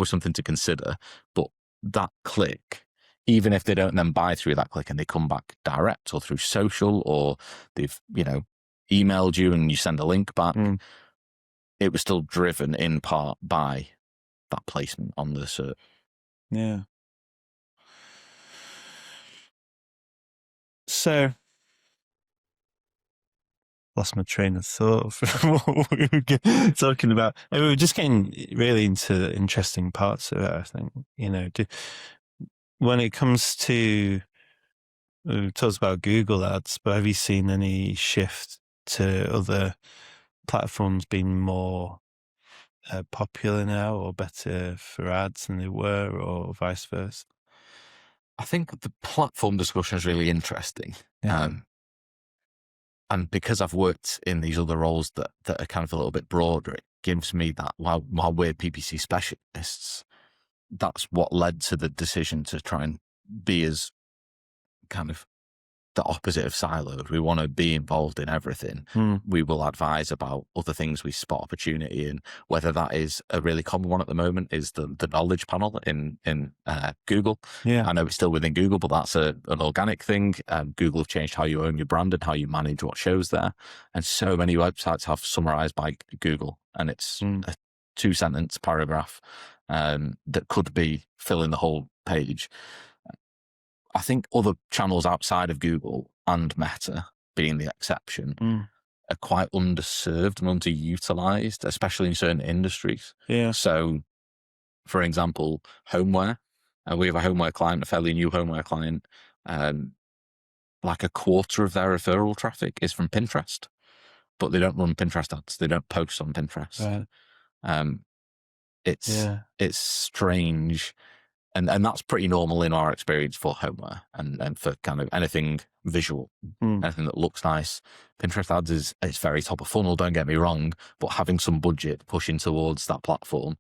something to consider. But that click, even if they don't then buy through that click and they come back direct or through social, or they've emailed you and you send a link back, it was still driven in part by that placement on the SERP. Yeah. So, lost my train of thought from what we were talking about. And we were just getting really into interesting parts of it, I think. When it comes to, we talked about Google ads, but have you seen any shift to other platforms being more popular now or better for ads than they were, or vice versa? I think the platform discussion is really interesting. And because I've worked in these other roles that are kind of a little bit broader, it gives me that while we're PPC specialists, that's what led to the decision to try and be as kind of the opposite of siloed. We want to be involved in everything. We will advise about other things we spot opportunity in, whether that is a really common one at the moment is the knowledge panel in Google. I know it's still within Google, but that's an organic thing. Google have changed how you own your brand and how you manage what shows there. And so many websites have summarized by Google, and it's a 2-sentence paragraph that could be filling the whole page. I think other channels outside of Google and Meta, being the exception, are quite underserved and underutilized, especially in certain industries. So, for example, homeware. We have a homeware client, a fairly new homeware client. Like a quarter of their referral traffic is from Pinterest, but they don't run Pinterest ads. They don't post on Pinterest. It's strange. And that's pretty normal in our experience for homeware and for kind of anything visual, anything that looks nice. Pinterest ads it's very top of funnel, don't get me wrong, but having some budget pushing towards that platform.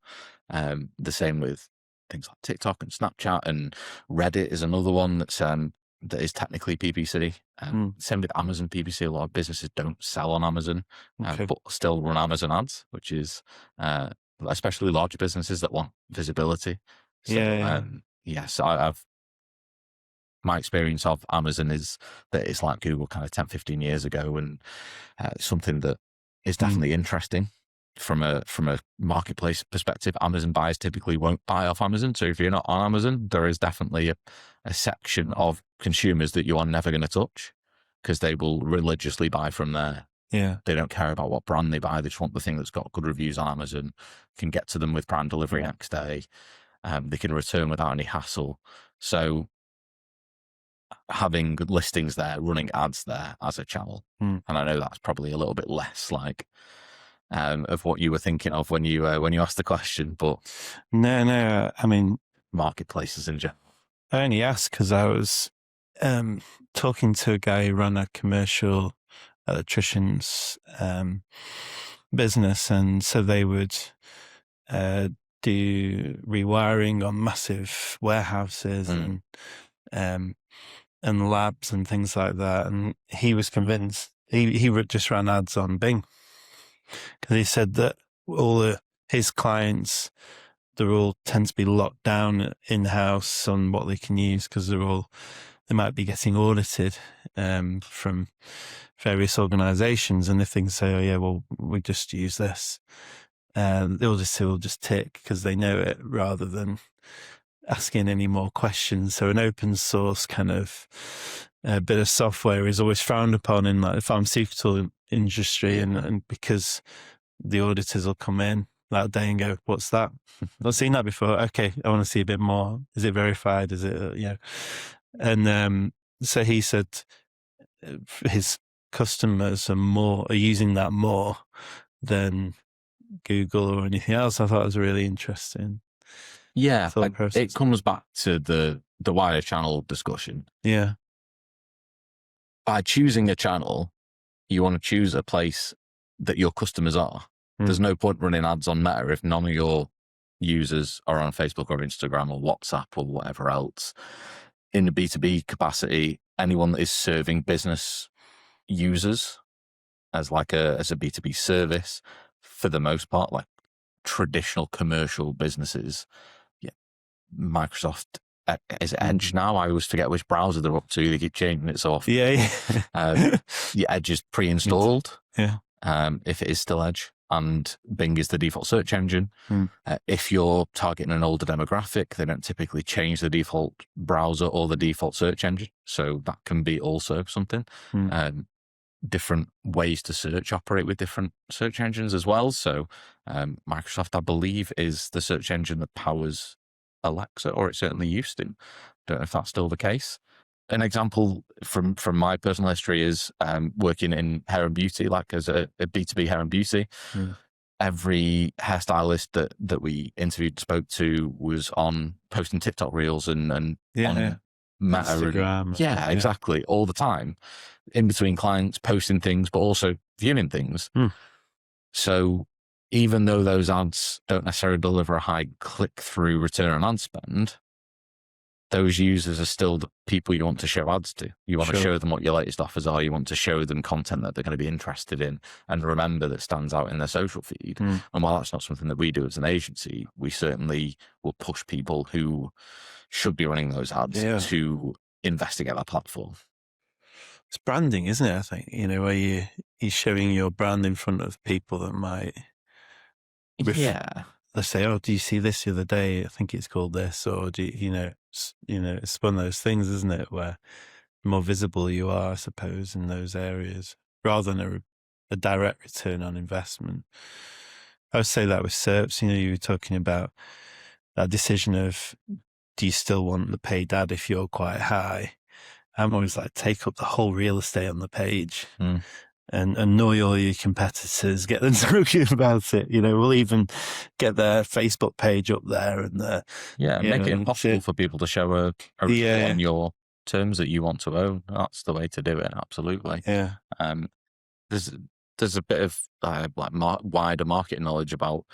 The same with things like TikTok and Snapchat, and Reddit is another one that is technically PPC. Same with Amazon PPC. A lot of businesses don't sell on Amazon, but still run Amazon ads, which is especially larger businesses that want visibility. So, yes, my experience of Amazon is that it's like Google kind of 10, 15 years ago, and something that is definitely interesting. from a marketplace perspective, Amazon buyers typically won't buy off Amazon. So if you're not on Amazon, there is definitely a section of consumers that you are never going to touch, because they will religiously buy from there. Yeah. They don't care about what brand they buy. They just want the thing that's got good reviews on Amazon, can get to them with Prime delivery next day. They can return without any hassle. So having listings there, running ads there as a channel. And I know that's probably a little bit less like of what you were thinking of when you asked the question, but no, I mean, marketplaces in general. I only asked because I was talking to a guy who ran a commercial electrician's business, and so they would do rewiring on massive warehouses and labs and things like that. And he was convinced he just ran ads on Bing, because he said that all his clients, they all tend to be locked down in-house on what they can use, because they might be getting audited from various organizations. And if they can say, oh yeah, well, we just use this, the auditor will just tick because they know it, rather than asking any more questions. So an open source kind of bit of software is always frowned upon in like the pharmaceutical industry, and because the auditors will come in that day and go, what's that? Not seen that before. Okay, I want to see a bit more. Is it verified? Is it, And so he said his customers are using that more than Google or anything else. I thought it was really interesting. Yeah, it comes back to the wider channel discussion. Yeah. By choosing a channel, you want to choose a place that your customers are. There's no point running ads on Meta if none of your users are on Facebook or Instagram or WhatsApp or whatever else. In the B2B capacity, anyone that is serving business users as a B2B service, for the most part, like traditional commercial businesses, Microsoft, is it Edge now? I always forget which browser they're up to. They keep changing it so often. Edge is pre-installed. Yeah. If it is still Edge, and Bing is the default search engine. If you're targeting an older demographic, they don't typically change the default browser or the default search engine. So that can be also something. Different ways to search operate with different search engines as well. So Microsoft, I believe, is the search engine that powers Alexa, or it certainly used to. Don't know if that's still the case. An example from my personal history is working in hair and beauty, like as a B2B hair and beauty. Every hairstylist that we interviewed, spoke to, was on posting TikTok reels and on Meta. Instagram. Yeah, exactly. All the time, in between clients, posting things, but also viewing things. So even though those ads don't necessarily deliver a high click-through return on ad spend, those users are still the people you want to show ads to. You want to show them what your latest offers are. You want to show them content that they're going to be interested in and remember that stands out in their social feed. And while that's not something that we do as an agency, we certainly will push people who should be running those ads to investigate that platform. It's branding, isn't it? I think, where you're showing your brand in front of people that might... Let's say, oh, do you see this the other day? I think it's called this. Or do it's one of those things, isn't it? Where the more visible you are, I suppose, in those areas, rather than a direct return on investment. I would say that with SERPs, you were talking about that decision of, do you still want the paid ad if you're quite high? I'm always like, take up the whole real estate on the page. And annoy all your competitors, get them talking about it. We'll even get their Facebook page up there and make it impossible for people to show a report on your terms that you want to own. That's the way to do it. Absolutely. Yeah. There's a bit of wider market knowledge about,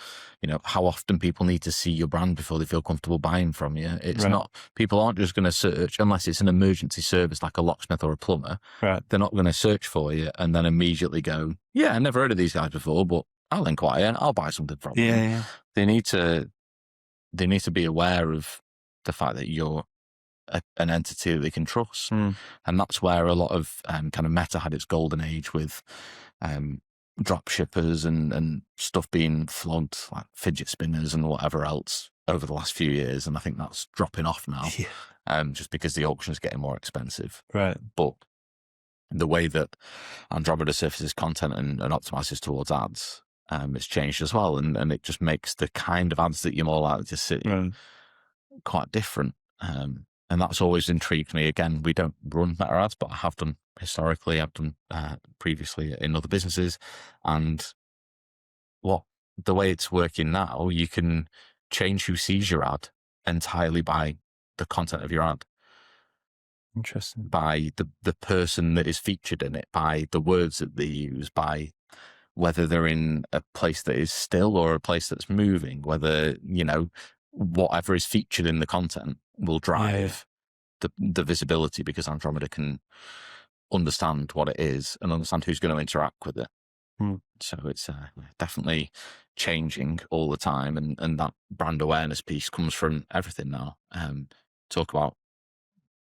how often people need to see your brand before they feel comfortable buying from you. It's not, people aren't just going to search unless it's an emergency service like a locksmith or a plumber. They're not going to search for you and then immediately go, I never heard of these guys before, but I'll inquire, I'll buy something from them. They need to be aware of the fact that you're an entity that they can trust. And that's where a lot of kind of Meta had its golden age with drop shippers and stuff being flogged, like fidget spinners and whatever else over the last few years. And I think that's dropping off now, just because the auction is getting more expensive. Right. But the way that Andromeda surfaces content and optimizes towards ads, it's changed as well. And it just makes the kind of ads that you're more likely to see quite different. And that's always intrigued me. Again, we don't run meta ads, but I have done historically. I've done previously in other businesses. And the way it's working now, you can change who sees your ad entirely by the content of your ad. Interesting. By the person that is featured in it, by the words that they use, by whether they're in a place that is still or a place that's moving, whether, whatever is featured in the content will drive the visibility, because Andromeda can understand what it is and understand who's going to interact with it. So it's definitely changing all the time. And that brand awareness piece comes from everything now. Talk about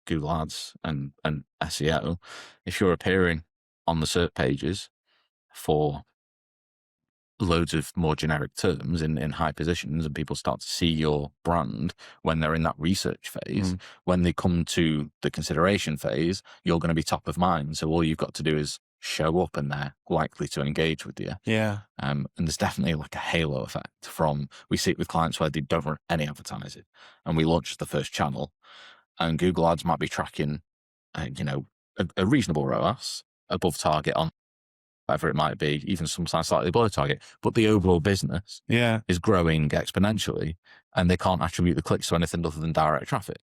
Google Ads and SEO. If you're appearing on the search pages for loads of more generic terms in high positions, and people start to see your brand when they're in that research phase, when they come to the consideration phase, you're going to be top of mind. So all you've got to do is show up and they're likely to engage with you. Yeah. And there's definitely like a halo effect we see it with clients where they don't run any advertising, and we launch the first channel, and Google Ads might be tracking, a reasonable ROAS above target on whatever it might be, even sometimes slightly below target, but the overall business is growing exponentially, and they can't attribute the clicks to anything other than direct traffic.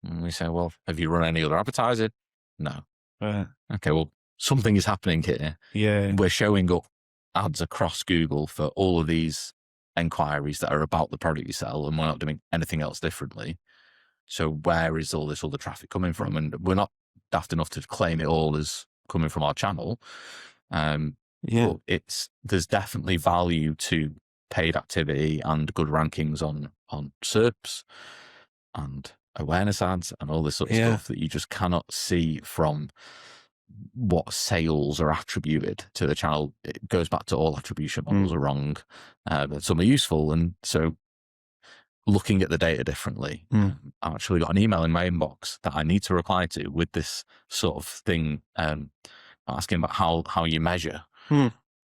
And we say, well, have you run any other advertising? No. Okay, well, something is happening here. Yeah. We're showing up ads across Google for all of these inquiries that are about the product you sell, and we're not doing anything else differently. So where is all this other traffic coming from? And we're not daft enough to claim it all as coming from our channel. But there's definitely value to paid activity and good rankings on SERPs and awareness ads and all this sort of stuff that you just cannot see from what sales are attributed to the channel. It goes back to all attribution models are wrong, but some are useful. And so looking at the data differently, I actually got an email in my inbox that I need to reply to with this sort of thing, asking about how you measure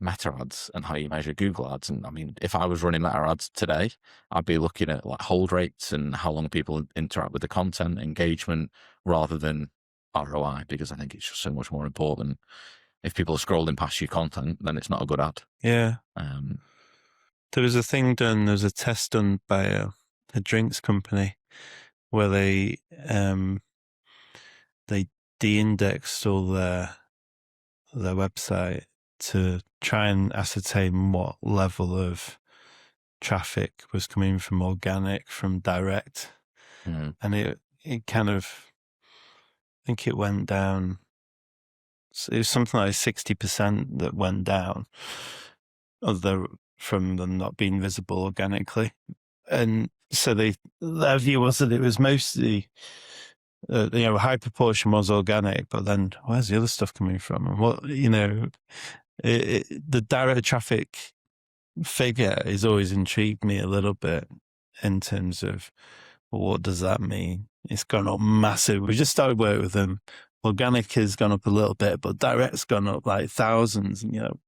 meta ads and how you measure Google ads. And I mean, if I was running meta ads today, I'd be looking at like hold rates and how long people interact with the content, engagement, rather than ROI, because I think it's just so much more important. If people are scrolling past your content, then it's not a good ad. Yeah. There was a test done by a drinks company where they de-indexed all their website to try and ascertain what level of traffic was coming from organic, from direct. And it kind of, I think it went down. It was something like 60% that went down from them not being visible organically. And so their view was that it was mostly, a high proportion was organic, but then where's the other stuff coming from? And what, the direct traffic figure has always intrigued me a little bit in terms of, well, what does that mean? It's gone up massive. We just started work with them. Organic has gone up a little bit, but direct's gone up like thousands. And,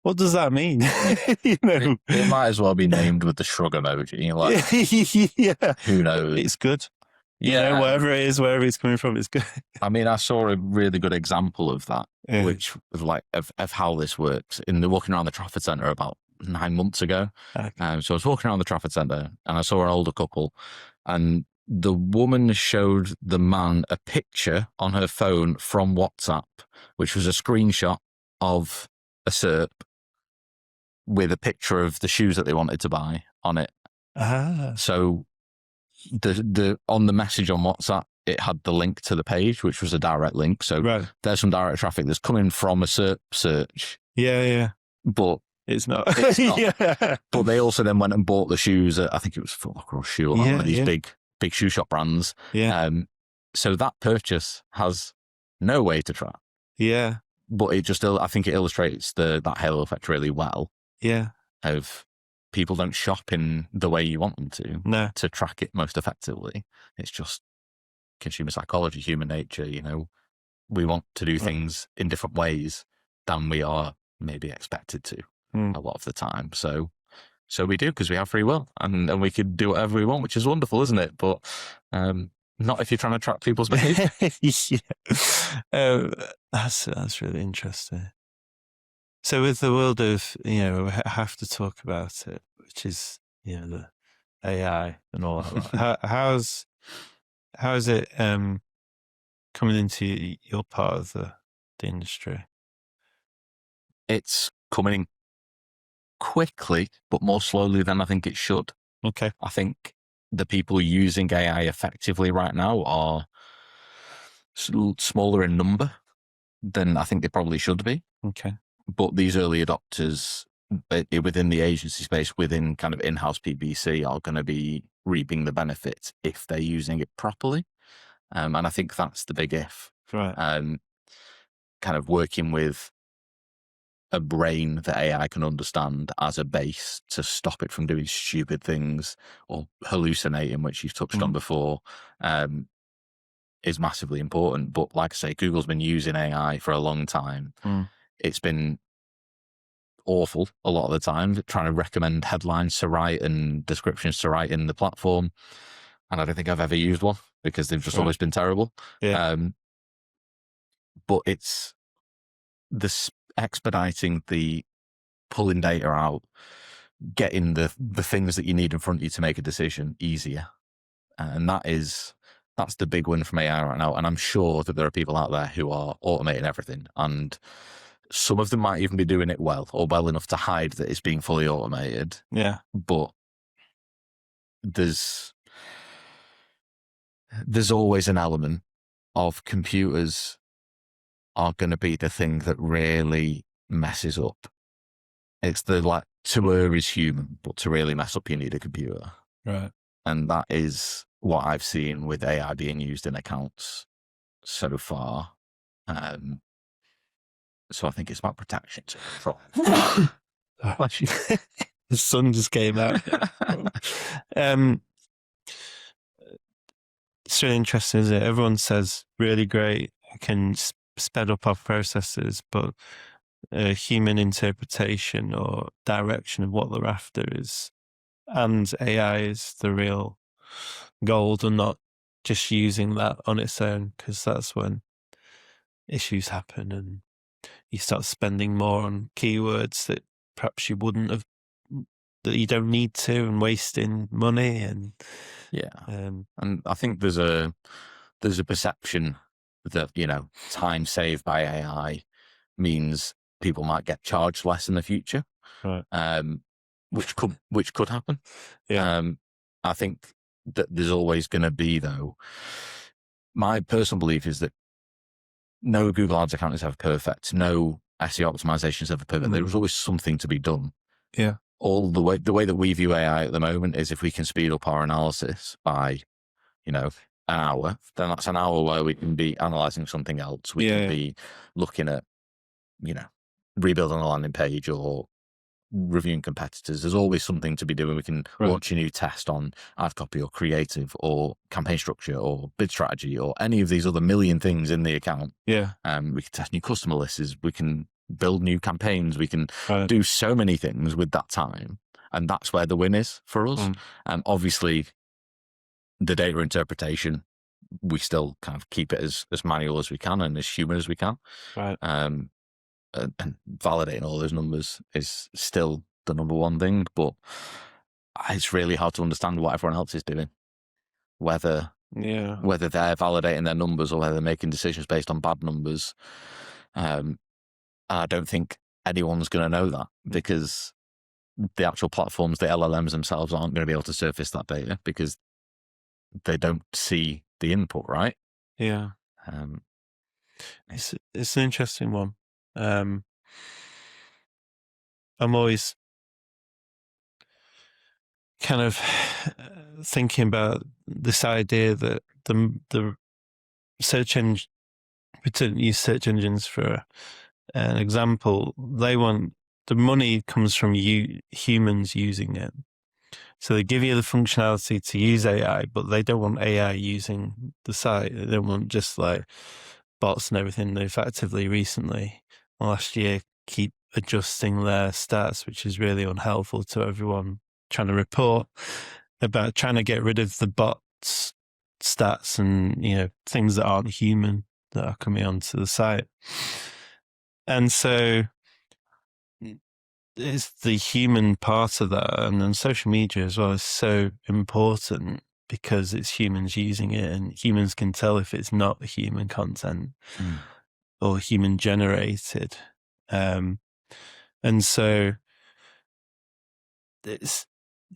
what does that mean? It might as well be named with the shrug emoji. Like, who knows? It's good. Wherever it is, wherever it's coming from, it's good. I mean, I saw a really good example of that, which was like of how this works. Walking around the Trafford Centre about 9 months ago. Okay. So I was walking around the Trafford Centre and I saw an older couple, and the woman showed the man a picture on her phone from WhatsApp, which was a screenshot of a SERP with a picture of the shoes that they wanted to buy on it. So the on the message on WhatsApp, it had the link to the page, which was a direct link. So there's some direct traffic that's coming from a SERP search. Yeah. But it's not. But they also then went and bought the shoes at, I think it was Foot Locker or Shoe, one of these big shoe shop brands. Yeah. So that purchase has no way to track. Yeah. but I think it illustrates that halo effect really well. Yeah. Of people don't shop in the way you want them to track it most effectively. It's just consumer psychology, human nature. We want to do things in different ways than we are maybe expected to a lot of the time. So we do, because we have free will, and we could do whatever we want, which is wonderful, isn't it? But not if you're trying to track people's behavior. That's really interesting. So with the world of, we have to talk about it, which is, the AI and all that. How's it coming into your part of the industry? It's coming quickly, but more slowly than I think it should. Okay. I think the people using AI effectively right now are smaller in number than I think they probably should be. Okay. But these early adopters within the agency space, within kind of in-house PPC, are going to be reaping the benefits if they're using it properly. And I think that's the big if. Right. Kind of working with a brain that AI can understand as a base to stop it from doing stupid things or hallucinating, which you've touched on before, is massively important. But like I say, Google's been using AI for a long time. It's been awful a lot of the time, trying to recommend headlines to write and descriptions to write in the platform. And I don't think I've ever used one, because they've just always been terrible. Yeah. But it's this expediting the pulling data out, getting the things that you need in front of you to make a decision easier. And that's the big win from AI right now. And I'm sure that there are people out there who are automating everything, and some of them might even be doing it well, or well enough to hide that it's being fully automated. Yeah. But there's always an element of computers are going to be the thing that really messes up. It's to err is human, but to really mess up, you need a computer. Right. And that is what I've seen with AI being used in accounts so far. So I think it's about protection. The sun just came out. It's really interesting, isn't it? Everyone says really great, can sped up our processes, but human interpretation or direction of what they're after and AI is the real gold, and not just using that on its own, because that's when issues happen and you start spending more on keywords that perhaps you wouldn't have, that you don't need to, and wasting money. And and I think there's a perception that time saved by AI means people might get charged less in the future, right. Which could happen. I think that there's always going to be, though, my personal belief is that no Google Ads account is ever perfect, no SEO optimization is ever perfect. There's always something to be done. Yeah. The way that we view AI at the moment is, if we can speed up our analysis by, an hour, then that's an hour where we can be analyzing something else. We can be looking at, rebuilding a landing page or reviewing competitors. There's always something to be doing. We can launch a new test on ad copy or creative or campaign structure or bid strategy or any of these other million things in the account. We can test new customer lists. We can build new campaigns. We can do so many things with that time. And that's where the win is for us. Obviously, the data interpretation, we still kind of keep it as manual as we can and as human as we can. And validating all those numbers is still the number one thing, but it's really hard to understand what everyone else is doing, whether they're validating their numbers or whether they're making decisions based on bad numbers. And I don't think anyone's going to know that, because the actual platforms, the LLMs themselves, aren't going to be able to surface that data because they don't see the input, right? It's an interesting one. I'm always kind of thinking about this idea that the search engine, we don't use search engines for an example, they want the money comes from humans using it. So they give you the functionality to use AI, but they don't want AI using the site. They don't want just like bots and everything. They effectively recently, last year, keep adjusting their stats, which is really unhelpful to everyone trying to report about trying to get rid of the bots stats and, you know, things that aren't human that are coming onto the site. And so it's the human part of that, and then social media as well is so important because it's humans using it, and humans can tell if it's not human content or human generated. And so it's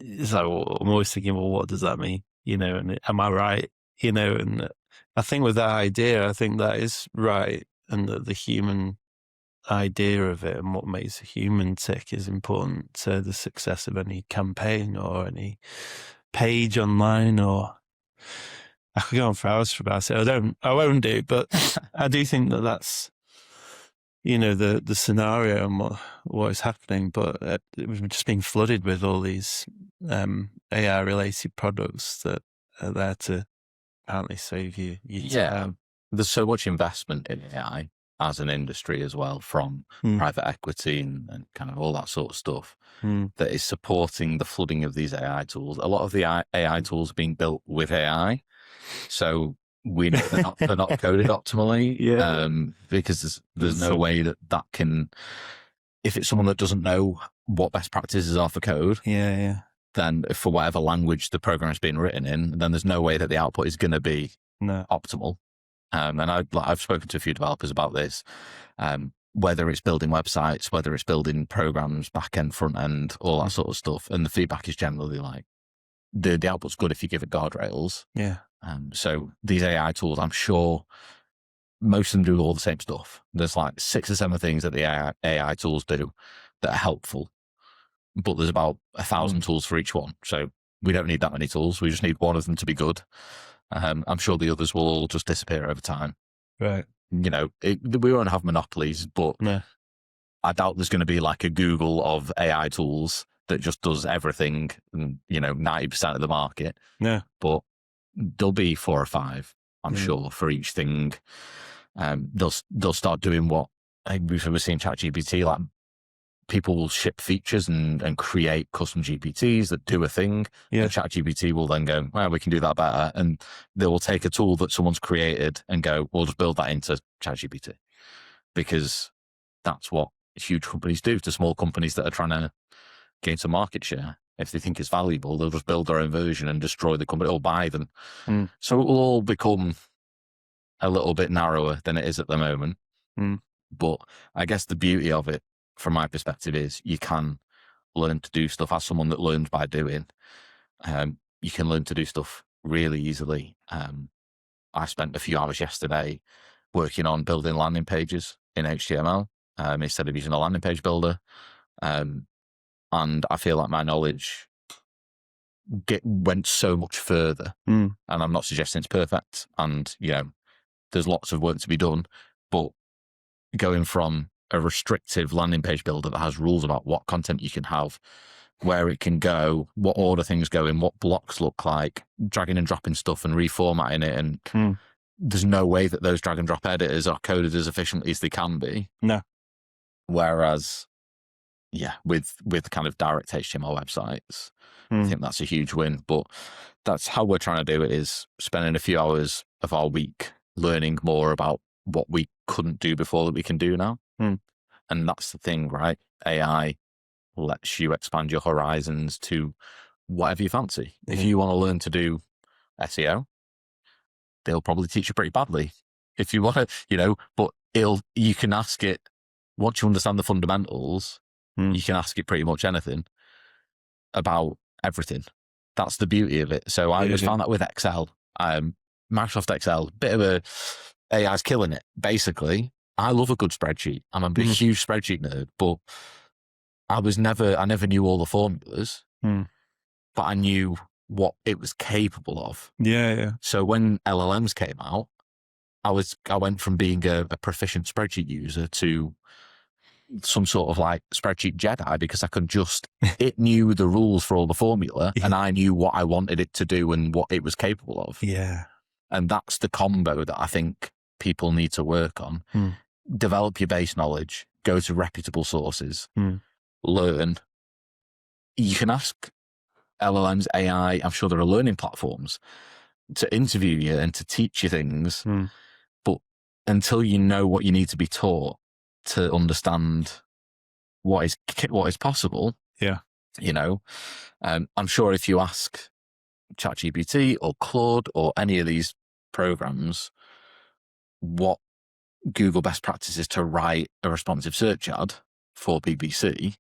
like, well, I'm always thinking, well, what does that mean? You know, and am I right? You know, and I think with that idea, I think that is right, and that the human idea of it and what makes a human tick is important to the success of any campaign or any page online. Or I could go on for hours about it. I won't do, but I do think that that's, you know, the scenario and what is happening. But we're just being flooded with all these AI related products that are there to apparently save you. There's so much investment in AI as an industry as well, from private equity and kind of all that sort of stuff that is supporting the flooding of these AI tools. A lot of the AI tools are being built with AI, so we know they're not coded optimally, because there's no way that can, if it's someone that doesn't know what best practices are for code, then for whatever language the program is being written in, then there's no way that the output is going to be optimal. And I've spoken to a few developers about this, whether it's building websites, whether it's building programs, back end, front end, all that sort of stuff. And the feedback is generally like, the output's good if you give it guardrails. So these AI tools, I'm sure most of them do all the same stuff. There's like 6 or 7 things that the AI tools do that are helpful, but there's about 1,000 tools for each one. So we don't need that many tools. We just need one of them to be good. I'm sure the others will all just disappear over time. Right. You know, we won't have monopolies, but I doubt there's going to be like a Google of AI tools that just does everything, and, you know, 90% of the market. But there'll be 4 or 5, I'm sure, for each thing. They'll start doing what we've seen ChatGPT, like people will ship features and create custom GPTs that do a thing. And ChatGPT will then go, well, we can do that better. And they will take a tool that someone's created and go, we'll just build that into ChatGPT, because that's what huge companies do to small companies that are trying to gain some market share. If they think it's valuable, they'll just build their own version and destroy the company or buy them. So it will all become a little bit narrower than it is at the moment. But I guess the beauty of it, from my perspective, is you can learn to do stuff as someone that learns by doing. You can learn to do stuff really easily. I spent a few hours yesterday working on building landing pages in HTML instead of using a landing page builder. And I feel like my knowledge went so much further. And I'm not suggesting it's perfect. And, you know, there's lots of work to be done. But going from a restrictive landing page builder that has rules about what content you can have, where it can go, what order things go in, what blocks look like, dragging and dropping stuff and reformatting it. And there's no way that those drag and drop editors are coded as efficiently as they can be. Whereas, with kind of direct HTML websites, I think that's a huge win. But that's how we're trying to do it, is spending a few hours of our week learning more about what we couldn't do before that we can do now. And that's the thing, right? AI lets you expand your horizons to whatever you fancy. If you want to learn to do SEO, they'll probably teach you pretty badly. If you want to, you know, but you can ask it, once you understand the fundamentals, you can ask it pretty much anything about everything. That's the beauty of it. So I just found that with Excel, Microsoft Excel, bit of AI's killing it, basically. I love a good spreadsheet. I'm a big, huge spreadsheet nerd, but I never knew all the formulas, but I knew what it was capable of. So when LLMs came out, I went from being a proficient spreadsheet user to some sort of like spreadsheet Jedi, because it knew the rules for all the formula, and I knew what I wanted it to do and what it was capable of. Yeah. And that's the combo that I think people need to work on. Develop your base knowledge, go to reputable sources, learn. You can ask LLMs, AI, I'm sure there are learning platforms to interview you and to teach you things. But until you know what you need to be taught to understand what is possible, I'm sure if you ask ChatGPT or Claude or any of these programs what Google best practice is to write a responsive search ad for PPC,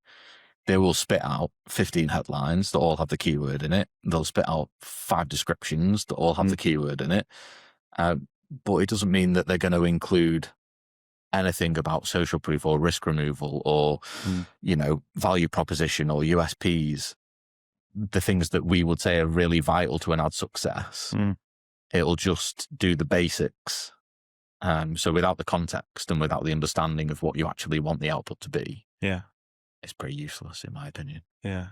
they will spit out 15 headlines that all have the keyword in it. They'll spit out 5 descriptions that all have the keyword in it. But it doesn't mean that they're going to include anything about social proof or risk removal or, value proposition or USPs, the things that we would say are really vital to an ad success. It'll just do the basics. So without the context and without the understanding of what you actually want the output to be, it's pretty useless in my opinion. Yeah.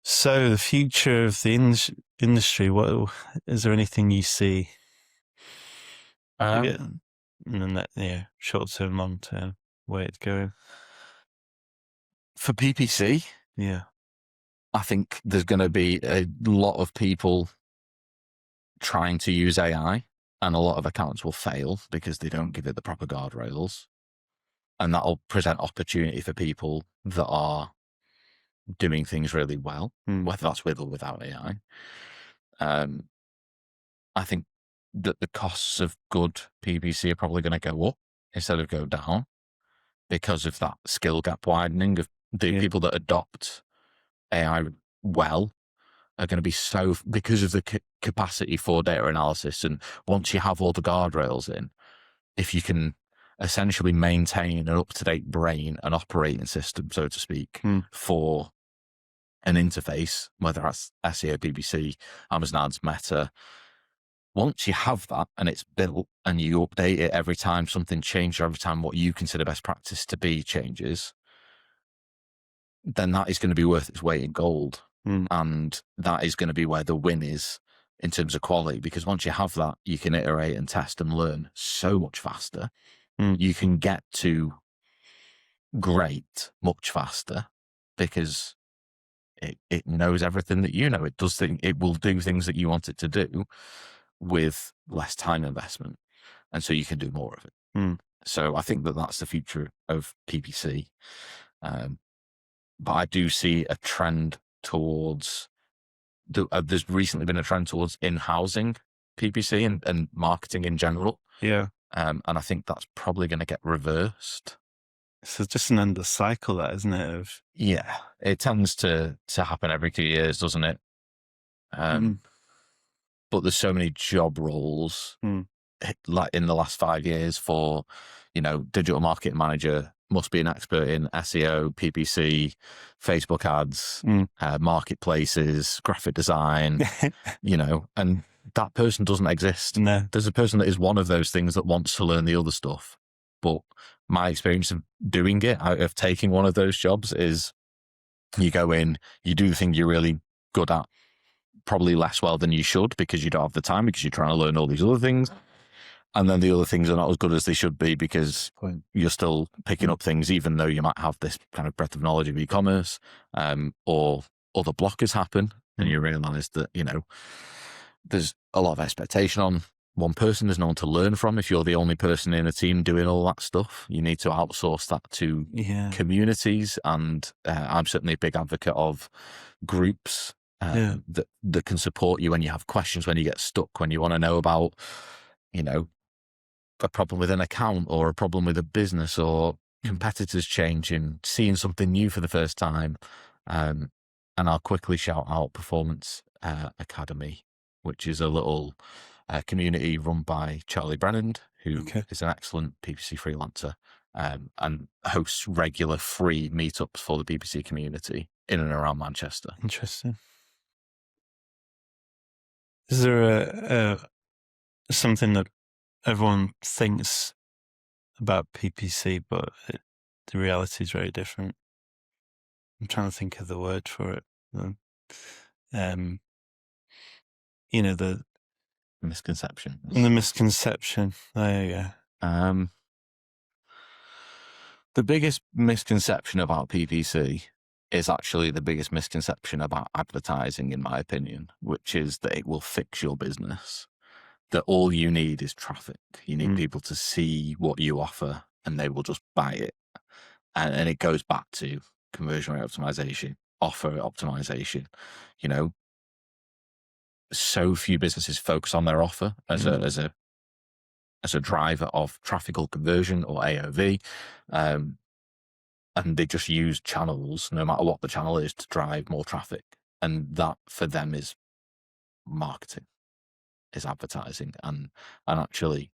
So the future of the industry, what is there anything you see? And then that, short term, long term, where it's going. For PPC, I think there's going to be a lot of people trying to use AI, and a lot of accounts will fail because they don't give it the proper guardrails, and that'll present opportunity for people that are doing things really well, whether that's with or without AI. I think that the costs of good PPC are probably going to go up instead of go down because of that skill gap widening of the people that adopt AI well are going to be because of the capacity for data analysis. And once you have all the guardrails in, if you can essentially maintain an up-to-date brain, an operating system, so to speak, for an interface, whether that's SEO, PPC, Amazon Ads, Meta, once you have that and it's built and you update it every time something changes, every time what you consider best practice to be changes, then that is going to be worth its weight in gold. And that is going to be where the win is in terms of quality, because once you have that, you can iterate and test and learn so much faster. You can get to great much faster because it knows everything that you know. It will do things that you want it to do with less time investment, and so you can do more of it. So I think that that's the future of PPC. But I do see a trend towards there's recently been a trend towards in-housing PPC and marketing in general. And I think that's probably going to get reversed. So just an endless cycle, that, isn't it? It tends to happen every 2 years, doesn't it? But there's so many job roles, like in the last 5 years for, digital marketing manager must be an expert in SEO, PPC, Facebook ads, marketplaces, graphic design, and that person doesn't exist. No. There's a person that is one of those things that wants to learn the other stuff. But my experience of doing it, of taking one of those jobs, is you go in, you do the thing you're really good at, probably less well than you should because you don't have the time, because you're trying to learn all these other things. And then the other things are not as good as they should be because you're still picking up things, even though you might have this kind of breadth of knowledge of e-commerce, or other blockers happen. And you realize that, there's a lot of expectation on one person. There's no one to learn from. If you're the only person in a team doing all that stuff, you need to outsource that to communities. And I'm certainly a big advocate of groups that can support you when you have questions, when you get stuck, when you want to know about, a problem with an account or a problem with a business or competitors changing, seeing something new for the first time. And I'll quickly shout out Performance Academy, which is a little community run by Charlie Brennan, who is an excellent PPC freelancer, and hosts regular free meetups for the PPC community in and around Manchester. Interesting. Is there something that everyone thinks about PPC, but the reality is very different. I'm trying to think of the word for it. The Misconception. the misconception. There you go. The biggest misconception about PPC is actually the biggest misconception about advertising, in my opinion, which is that it will fix your business. That all you need is traffic. You need people to see what you offer and they will just buy it. And it goes back to conversion rate optimization, offer optimization. So few businesses focus on their offer as a driver of traffic or conversion or AOV. And they just use channels, no matter what the channel is, to drive more traffic. And that for them is marketing, is advertising. And actually,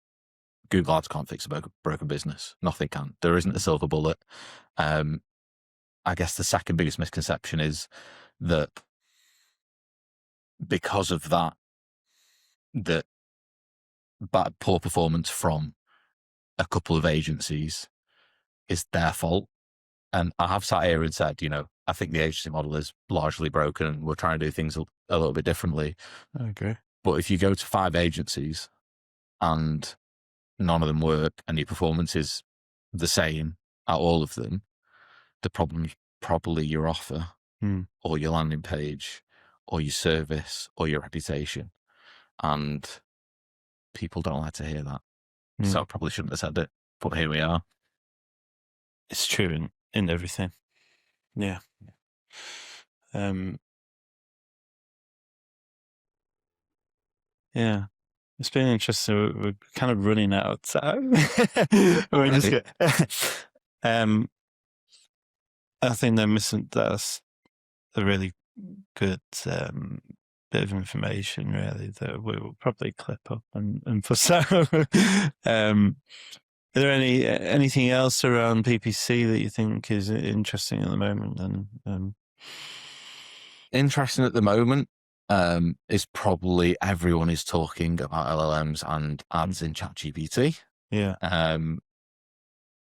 Google Ads can't fix a broken business. Nothing can. There isn't a silver bullet. I guess the second biggest misconception is that because of that bad, poor performance from a couple of agencies is their fault. And I have sat here and said, I think the agency model is largely broken and we're trying to do things a little bit differently. I agree. But if you go to 5 agencies and none of them work and your performance is the same at all of them, the problem is probably your offer or your landing page or your service or your reputation. And people don't like to hear that. So I probably shouldn't have said it, but here we are. It's true in everything. Yeah. Yeah. It's been interesting. We're kind of running out of time. We're just I think that's a really good bit of information, really, that we will probably clip up and put out. Are there anything else around PPC that you think is interesting at the moment? Interesting at the moment is probably everyone is talking about LLMs and ads in ChatGPT. Yeah.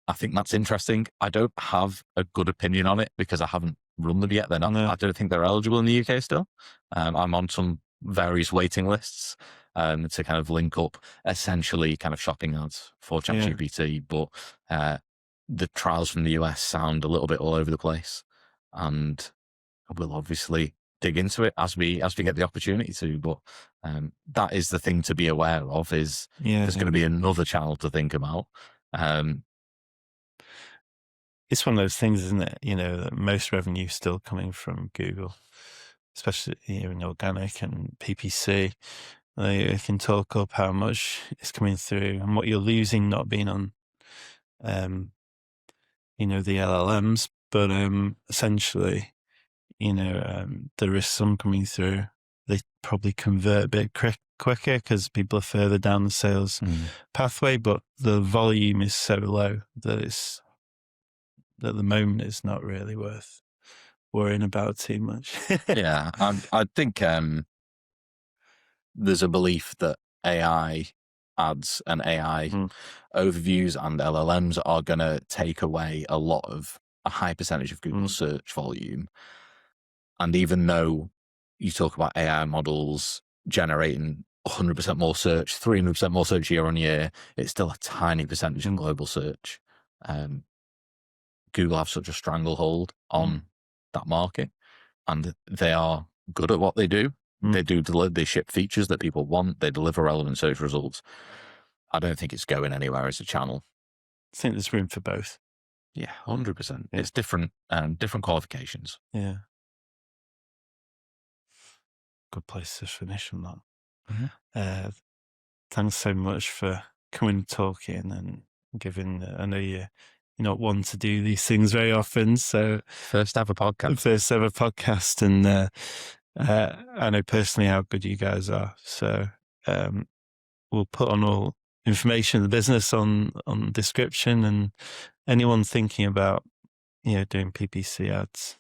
I think that's interesting. I don't have a good opinion on it because I haven't run them yet. I don't think they're eligible in the UK still. I'm on some various waiting lists to kind of link up essentially kind of shopping ads for ChatGPT. But the trials from the US sound a little bit all over the place. And we'll obviously dig into it as we get the opportunity to. But that is the thing to be aware of, is there's going to be another channel to think about. It's one of those things, isn't it? That most revenue is still coming from Google, especially in organic and PPC. They can talk up how much is coming through and what you're losing not being on, the LLMs. But essentially, there is some coming through. They probably convert a bit quicker because people are further down the sales pathway, but the volume is so low that at the moment it's not really worth worrying about too much. Yeah, I think there's a belief that AI ads and AI overviews and LLMs are going to take away a high percentage of Google search volume. And even though you talk about AI models generating 100% more search, 300% more search year on year, it's still a tiny percentage of global search. Google have such a stranglehold on that market, and they are good at what they do. They ship features that people want. They deliver relevant search results. I don't think it's going anywhere as a channel. I think there's room for both. Yeah, 100%. It's different qualifications. Yeah. Good place to finish on that. Thanks so much for coming and talking and giving. I know you're not one to do these things very often, so first ever podcast, and I know personally how good you guys are. So we'll put on all information of the business on description, and anyone thinking about doing PPC ads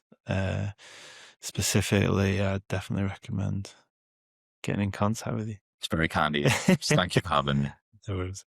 specifically, I'd definitely recommend getting in contact with you. It's very kind of you. Thank you for having me. There was.